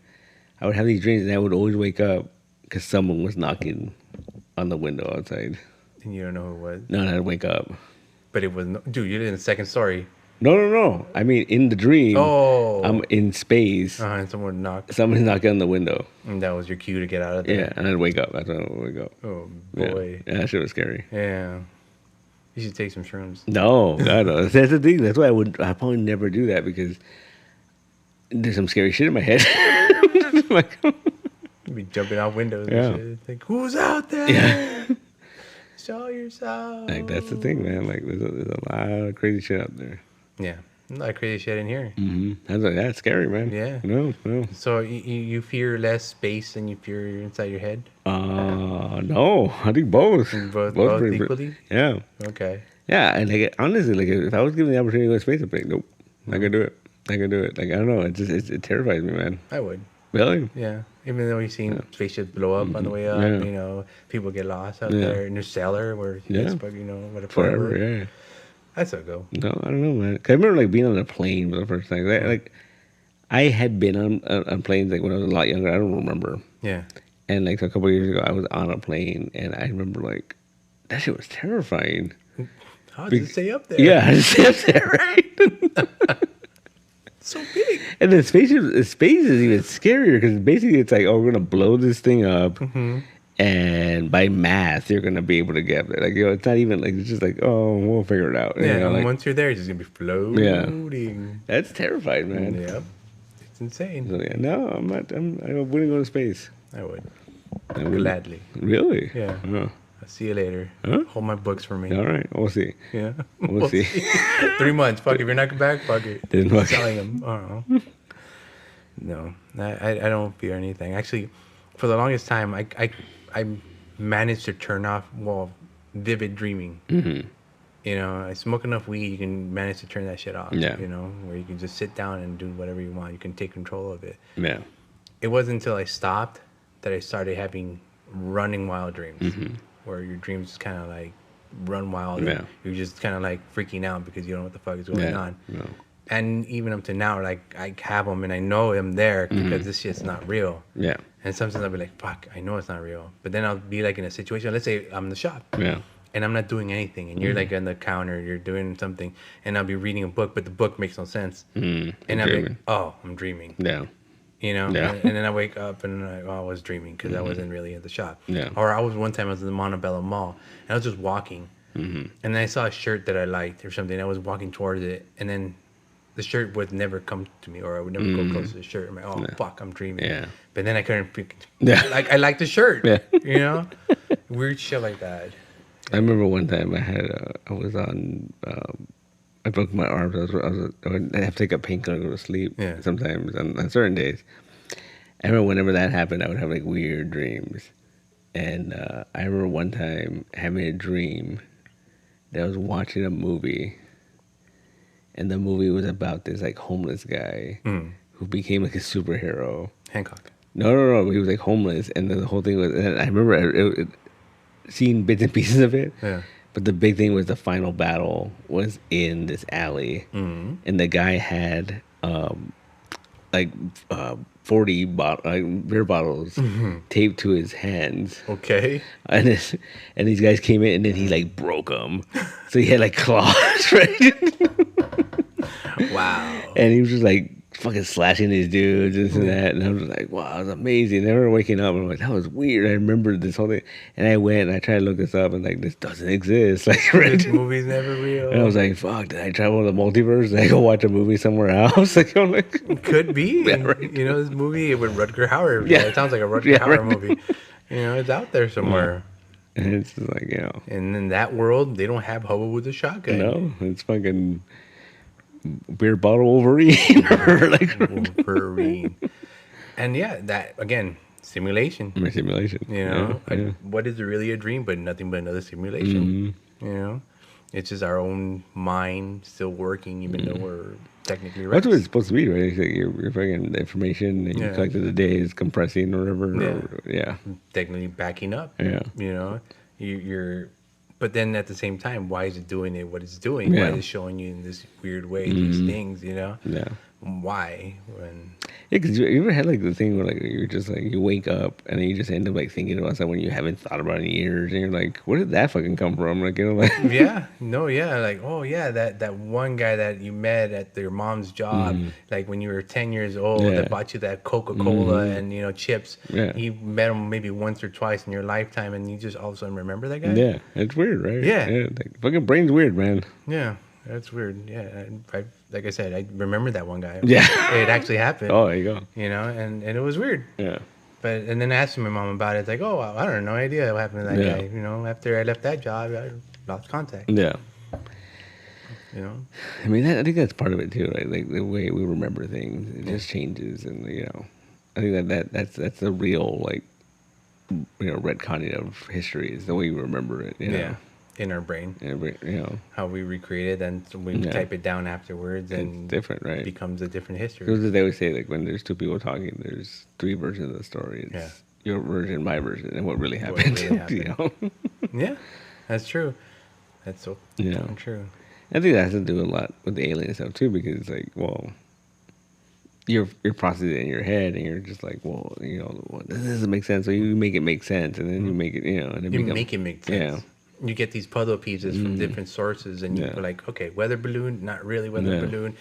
I would have these dreams and I would always wake up because someone was knocking on the window outside. And you don't know who it was? No, and I'd wake up. But it was... Dude, you're in the second story. No. I mean, in the dream, I'm in space. And someone knocked. Somebody's knocking on the window. And that was your cue to get out of there? Yeah, and I'd wake up. That's when I would wake up. Oh, boy. Yeah, that shit was scary. Yeah. You should take some shrooms. No, no. That's the thing. That's why I probably never do that because there's some scary shit in my head. Like... You'd be jumping out windows and shit. It's like, who's out there? Yeah. It's show yourself. Like, that's the thing, man. Like, there's a lot of crazy shit out there. Yeah. A lot of crazy shit in here. That's scary, man. Yeah. No. So you fear less space than you fear inside your head? No. I think both. Both equally? Yeah. Okay. Yeah, and like honestly, like if I was given the opportunity to go to space, I'd be like, nope, I could do it. Like I don't know, it terrifies me, man. I would. Really? Yeah. Even though you've seen spaceships blow up on the way up, you know, people get lost out there. Interstellar, where it's, you know, what forever. Yeah. I'd still go. No, I don't know, man. 'Cause I remember like being on a plane for the first time. Like I had been on planes like when I was a lot younger. I don't remember. Yeah. And like a couple of years ago, I was on a plane, and I remember like that shit was terrifying. How does it stay up there? Yeah, it stay up there, right? So big. And then space is even scarier because basically it's like, oh, we're gonna blow this thing up, and by math, you're gonna be able to get there. Like, you know, it's not even like it's just like, oh, we'll figure it out. Yeah, you know, like, once you're there, it's just gonna be floating. Yeah, that's terrifying, man. Yep, it's insane. So, yeah, no, I'm not. I wouldn't go to space. I would. Gladly. Really? Yeah. Oh. I'll see you later. Huh? Hold my books for me. All right, we'll see. Yeah, we'll see. 3 months. Fuck, if you're not back, fuck it. Didn't fuck. Selling them. I don't know. No, I don't fear anything. Actually, for the longest time, I managed to turn off vivid dreaming. You know, I smoke enough weed, you can manage to turn that shit off. Yeah. You know, where you can just sit down and do whatever you want. You can take control of it. Yeah. It wasn't until I stopped that I started having running wild dreams, where your dreams just kind of like run wild. Yeah. You're just kind of like freaking out because you don't know what the fuck is going on. No. And even up to now, like I have them and I know I'm there because this shit's not real. Yeah. And sometimes I'll be like, fuck, I know it's not real. But then I'll be like in a situation, let's say I'm in the shop. Yeah. And I'm not doing anything. And you're like on the counter, you're doing something. And I'll be reading a book, but the book makes no sense. And I'll be like, oh, I'm dreaming. Yeah. You know? Yeah. And then I wake up and I was dreaming because I wasn't really at the shop. Yeah. Or one time I was in the Montebello Mall and I was just walking. And then I saw a shirt that I liked or something. I was walking towards it. And then the shirt would never come to me, or I would never go close to the shirt. I'm like, oh, fuck, I'm dreaming. Yeah. But then I couldn't pick. Yeah. Like, I like the shirt. Yeah. You know? Weird shit like that. I remember one time I was on, I broke my arms. I would have to take a painkiller to go to sleep sometimes on certain days. I remember whenever that happened, I would have like weird dreams. And I remember one time having a dream that I was watching a movie. And the movie was about this like homeless guy who became like a superhero. Hancock. No. He was like homeless, and the whole thing was. And I remember seeing bits and pieces of it. Yeah. But the big thing was the final battle was in this alley, and the guy had 40 beer bottles taped to his hands. Okay. And these guys came in, and then he like broke them, so he had like claws, right? Wow. And he was just like fucking slashing these dudes and that, and I was like, wow, it was amazing. I remember waking up and I'm like, that was weird. I remember this whole thing, and I went and I tried to look this up, and like, this doesn't exist. Like, right? This movie's never real. And I was like, fuck, did I travel the multiverse? Did I go watch a movie somewhere else? Like, I'm like, could be. Yeah, right. You know, this movie with Rutger Hauer. Yeah. It sounds like a Rutger Hauer right. movie. You know, it's out there somewhere. and it's just like, you know, And in that world, they don't have Hobo with a shotgun. no, it's fucking beer bottle Wolverine. Like, Wolverine. And yeah, that again, simulation. my simulation. You know, Yeah. what is really a dream but nothing but another simulation? You know, it's just our own mind still working, even though we're technically right. That's what it's supposed to be, right? It's like you're fucking the information that you collected the day is compressing or whatever. Yeah. Technically backing up. Yeah. You know, you're. But then at the same time, why is it doing it? What it's doing? Yeah. Why is it showing you in this weird way these things? You know. Yeah. Why? When. Yeah, because you ever had like the thing where like you're just like you wake up and then you just end up like thinking about something you haven't thought about in years, and you're like, where did that fucking come from? Like, you know, like like, oh yeah, that one guy that you met at your mom's job, like when you were 10 years old, that bought you that Coca-Cola and you know chips. Yeah. You met him maybe once or twice in your lifetime, and you just all of a sudden remember that guy. Yeah, it's weird, right? Yeah. Like, fucking brain's weird, man. Yeah, that's weird. Yeah, I like I said, I remember that one guy. Yeah. It actually happened. Oh, there you go. You know, and it was weird. Yeah. But and then asking my mom about it, it's like, oh, I don't know, no idea what happened to that guy. You know, after I left that job, I lost contact. Yeah. You know, I mean, I think that's part of it too, right? Like the way we remember things, it just changes, and I think that's the real like, retconning of history is the way you remember it. In our brain. How we recreate it, and so we type it down afterwards, and it's different, right? It becomes a different history. Because they always say, like, when there's two people talking, there's three versions of the story. It's your version, my version, and what really happened. Yeah, that's true. That's so true. I think that has to do a lot with the alien stuff too, because it's like, well, you're processing it in your head, and you're just like, well, this doesn't make sense, so you make it make sense, and then you make it, and you make it make sense. You get these puzzle pieces from different sources, and you're like, okay, weather balloon, not really weather balloon,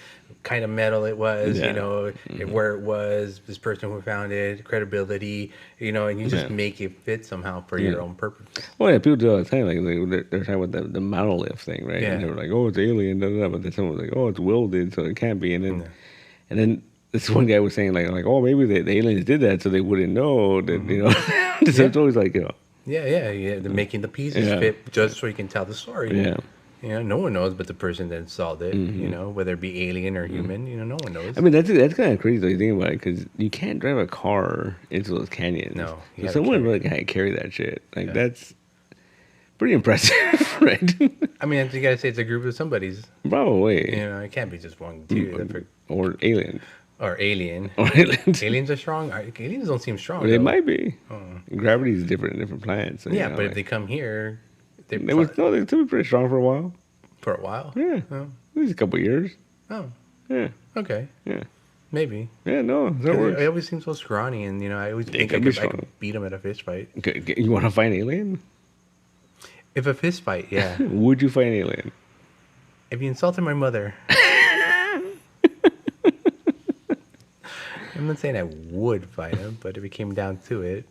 kind of metal it was, where it was, this person who found it, credibility, and you just make it fit somehow for your own purpose. Well, yeah, people do all the time. Like they're talking about the monolith thing, right? Yeah. And they were like, oh, it's alien, but then someone was like, oh, it's welded, so it can't be. And then this one guy was saying like, oh, maybe the aliens did that so they wouldn't know that, so it's always like, they're making the pieces fit just so you can tell the story. Yeah. No one knows but the person that installed it, whether it be alien or human, no one knows. I mean, that's kind of crazy though, you think about it, because you can't drive a car into those canyons. No. So someone really can't carry that shit. Like, that's pretty impressive, right? I mean, you gotta say it's a group of somebody's. Probably. It can't be just one dude. Or alien. Or alien. Aliens are strong. Aliens don't seem strong. Well, they might be. Gravity is different in different planets. So, but if they come here, they could be pretty strong for a while. For a while? Yeah. At least a couple of years. Oh. Yeah. Okay. Yeah. Maybe. Yeah, no, that works. I always seem so scrawny, and I always think I could beat them at a fist fight. You want to fight an alien? If a fist fight, yeah. Would you fight an alien? If you insulted my mother. I'm not saying I would fight him, but if it came down to it,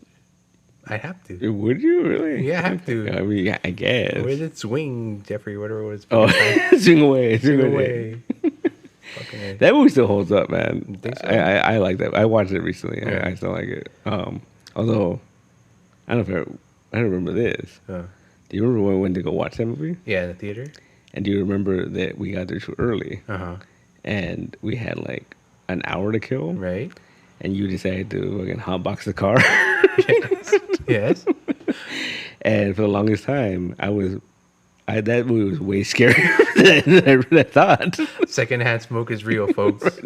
I'd have to. Would you really? Yeah, I have to. I mean, yeah, I guess. Where did it swing, Jeffrey? Whatever it was. Oh, swing away. Swing away. That movie still holds up, man. You think so? I like that. I watched it recently. Yeah. I still like it. Although, I don't know if I don't remember this. Do you remember when we went to go watch that movie? Yeah, in the theater. And do you remember that we got there too early? And we had like an hour to kill. Right. And you decided to fucking hotbox the car. Yes. And for the longest time, that movie was way scarier than I thought. Secondhand smoke is real, folks.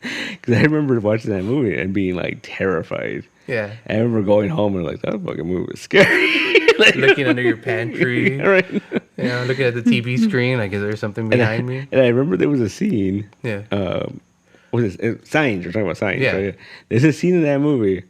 Because I remember watching that movie and being like terrified. Yeah. I remember going home and like, that fucking movie was scary. Like, looking under your pantry. Right. Looking at the TV screen, like, is there something behind me? And I remember there was a scene. Yeah. What is it? Signs. We're talking about Signs. Yeah. Right? There's a scene in that movie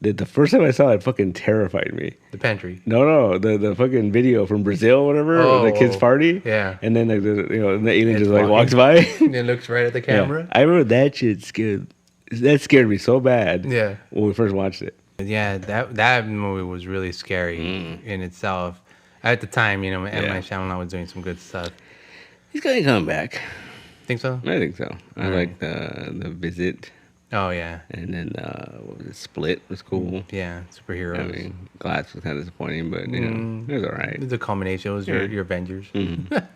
that the first time I saw it fucking terrified me. The pantry. No, the fucking video from Brazil, or whatever, the kids' party. Yeah. And then like the alien just like walks by and then looks right at the camera. Yeah. I remember that shit scared. That scared me so bad. Yeah. When we first watched it. Yeah, that movie was really scary in itself. At the time, M. Night Shyamalan was doing some good stuff. He's gonna come back. Think so? I think so. I like the Visit. Oh yeah. And then what was it? Split was cool. Yeah, superheroes. I mean, Glass was kind of disappointing, but it was all right. The culmination was your Avengers.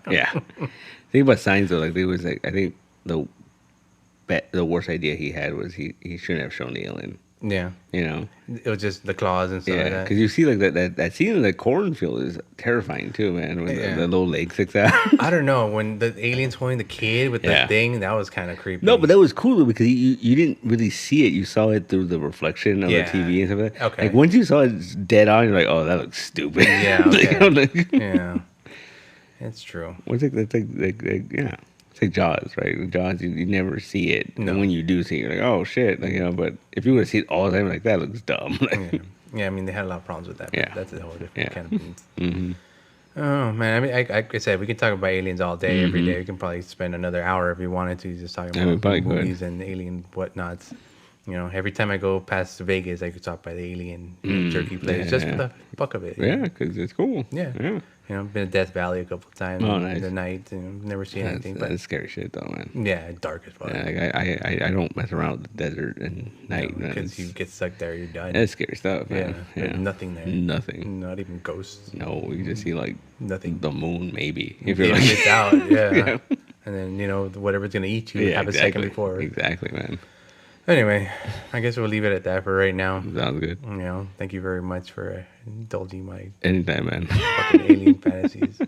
Yeah. Think about Signs though. Like, it was like, I think the worst idea he had was he shouldn't have shown the alien. Yeah. It was just the claws and stuff like that. Because you see like that scene in the cornfield is terrifying too, man. When the little leg sticks out. I don't know. When the alien's holding the kid with that thing, that was kind of creepy. No, but that was cool because you didn't really see it. You saw it through the reflection of the TV and stuff like that. Okay. Like, once you saw it dead on, you're like, oh, that looks stupid. Yeah. Okay. Yeah. That's true. It's like Jaws, right? Jaws, you never see it. No. And when you do see it, you're like, oh, shit. Like, but if you were to see it all the time, like, that looks dumb. Yeah, I mean, they had a lot of problems with that. Yeah. That's a whole different kind of beans. Oh, man. I mean, like I said, we can talk about aliens all day, every day. We can probably spend another hour if we wanted to just talking about movies and alien whatnots. You know, every time I go past Vegas, I could stop by the alien jerky place just for the fuck of it. Yeah, because it's cool. Yeah. Yeah. You know, been to Death Valley a couple of times Nice. in the night and never seen anything. But That's scary shit, though, man. yeah, dark as fuck. Yeah, like I don't mess around with the desert and night. Because you get stuck there, you're done. That's scary stuff, man. Yeah, there's nothing there. Nothing. Not even ghosts. No, you just see like Nothing. the moon, maybe. If you're like it's out, Yeah. And then whatever's gonna eat you, have exactly. a second before. Exactly, man. Anyway, I guess we'll leave it at that for right now. Sounds good. You know, thank you very much for indulging my Anytime, man. fucking alien fantasies.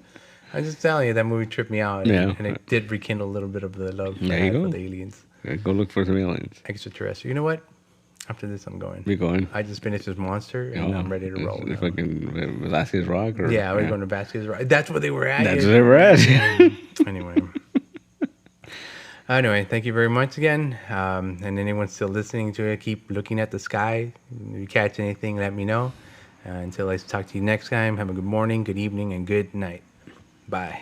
I'm just telling you, that movie tripped me out. Yeah. And it did rekindle a little bit of the love I There you had go. for the aliens. Go look for some aliens. Extraterrestrial. You know what? After this, I'm going. We going? I just finished this monster, and I'm ready to roll. If fucking Velasquez Rock? Or, Yeah, we're going to Vasquez. Right? That's where they were at. That's where they were at. Anyway, thank you very much again. And anyone still listening to it, keep looking at the sky. If you catch anything, let me know. Until I talk to you next time, have a good morning, good evening, and good night. Bye.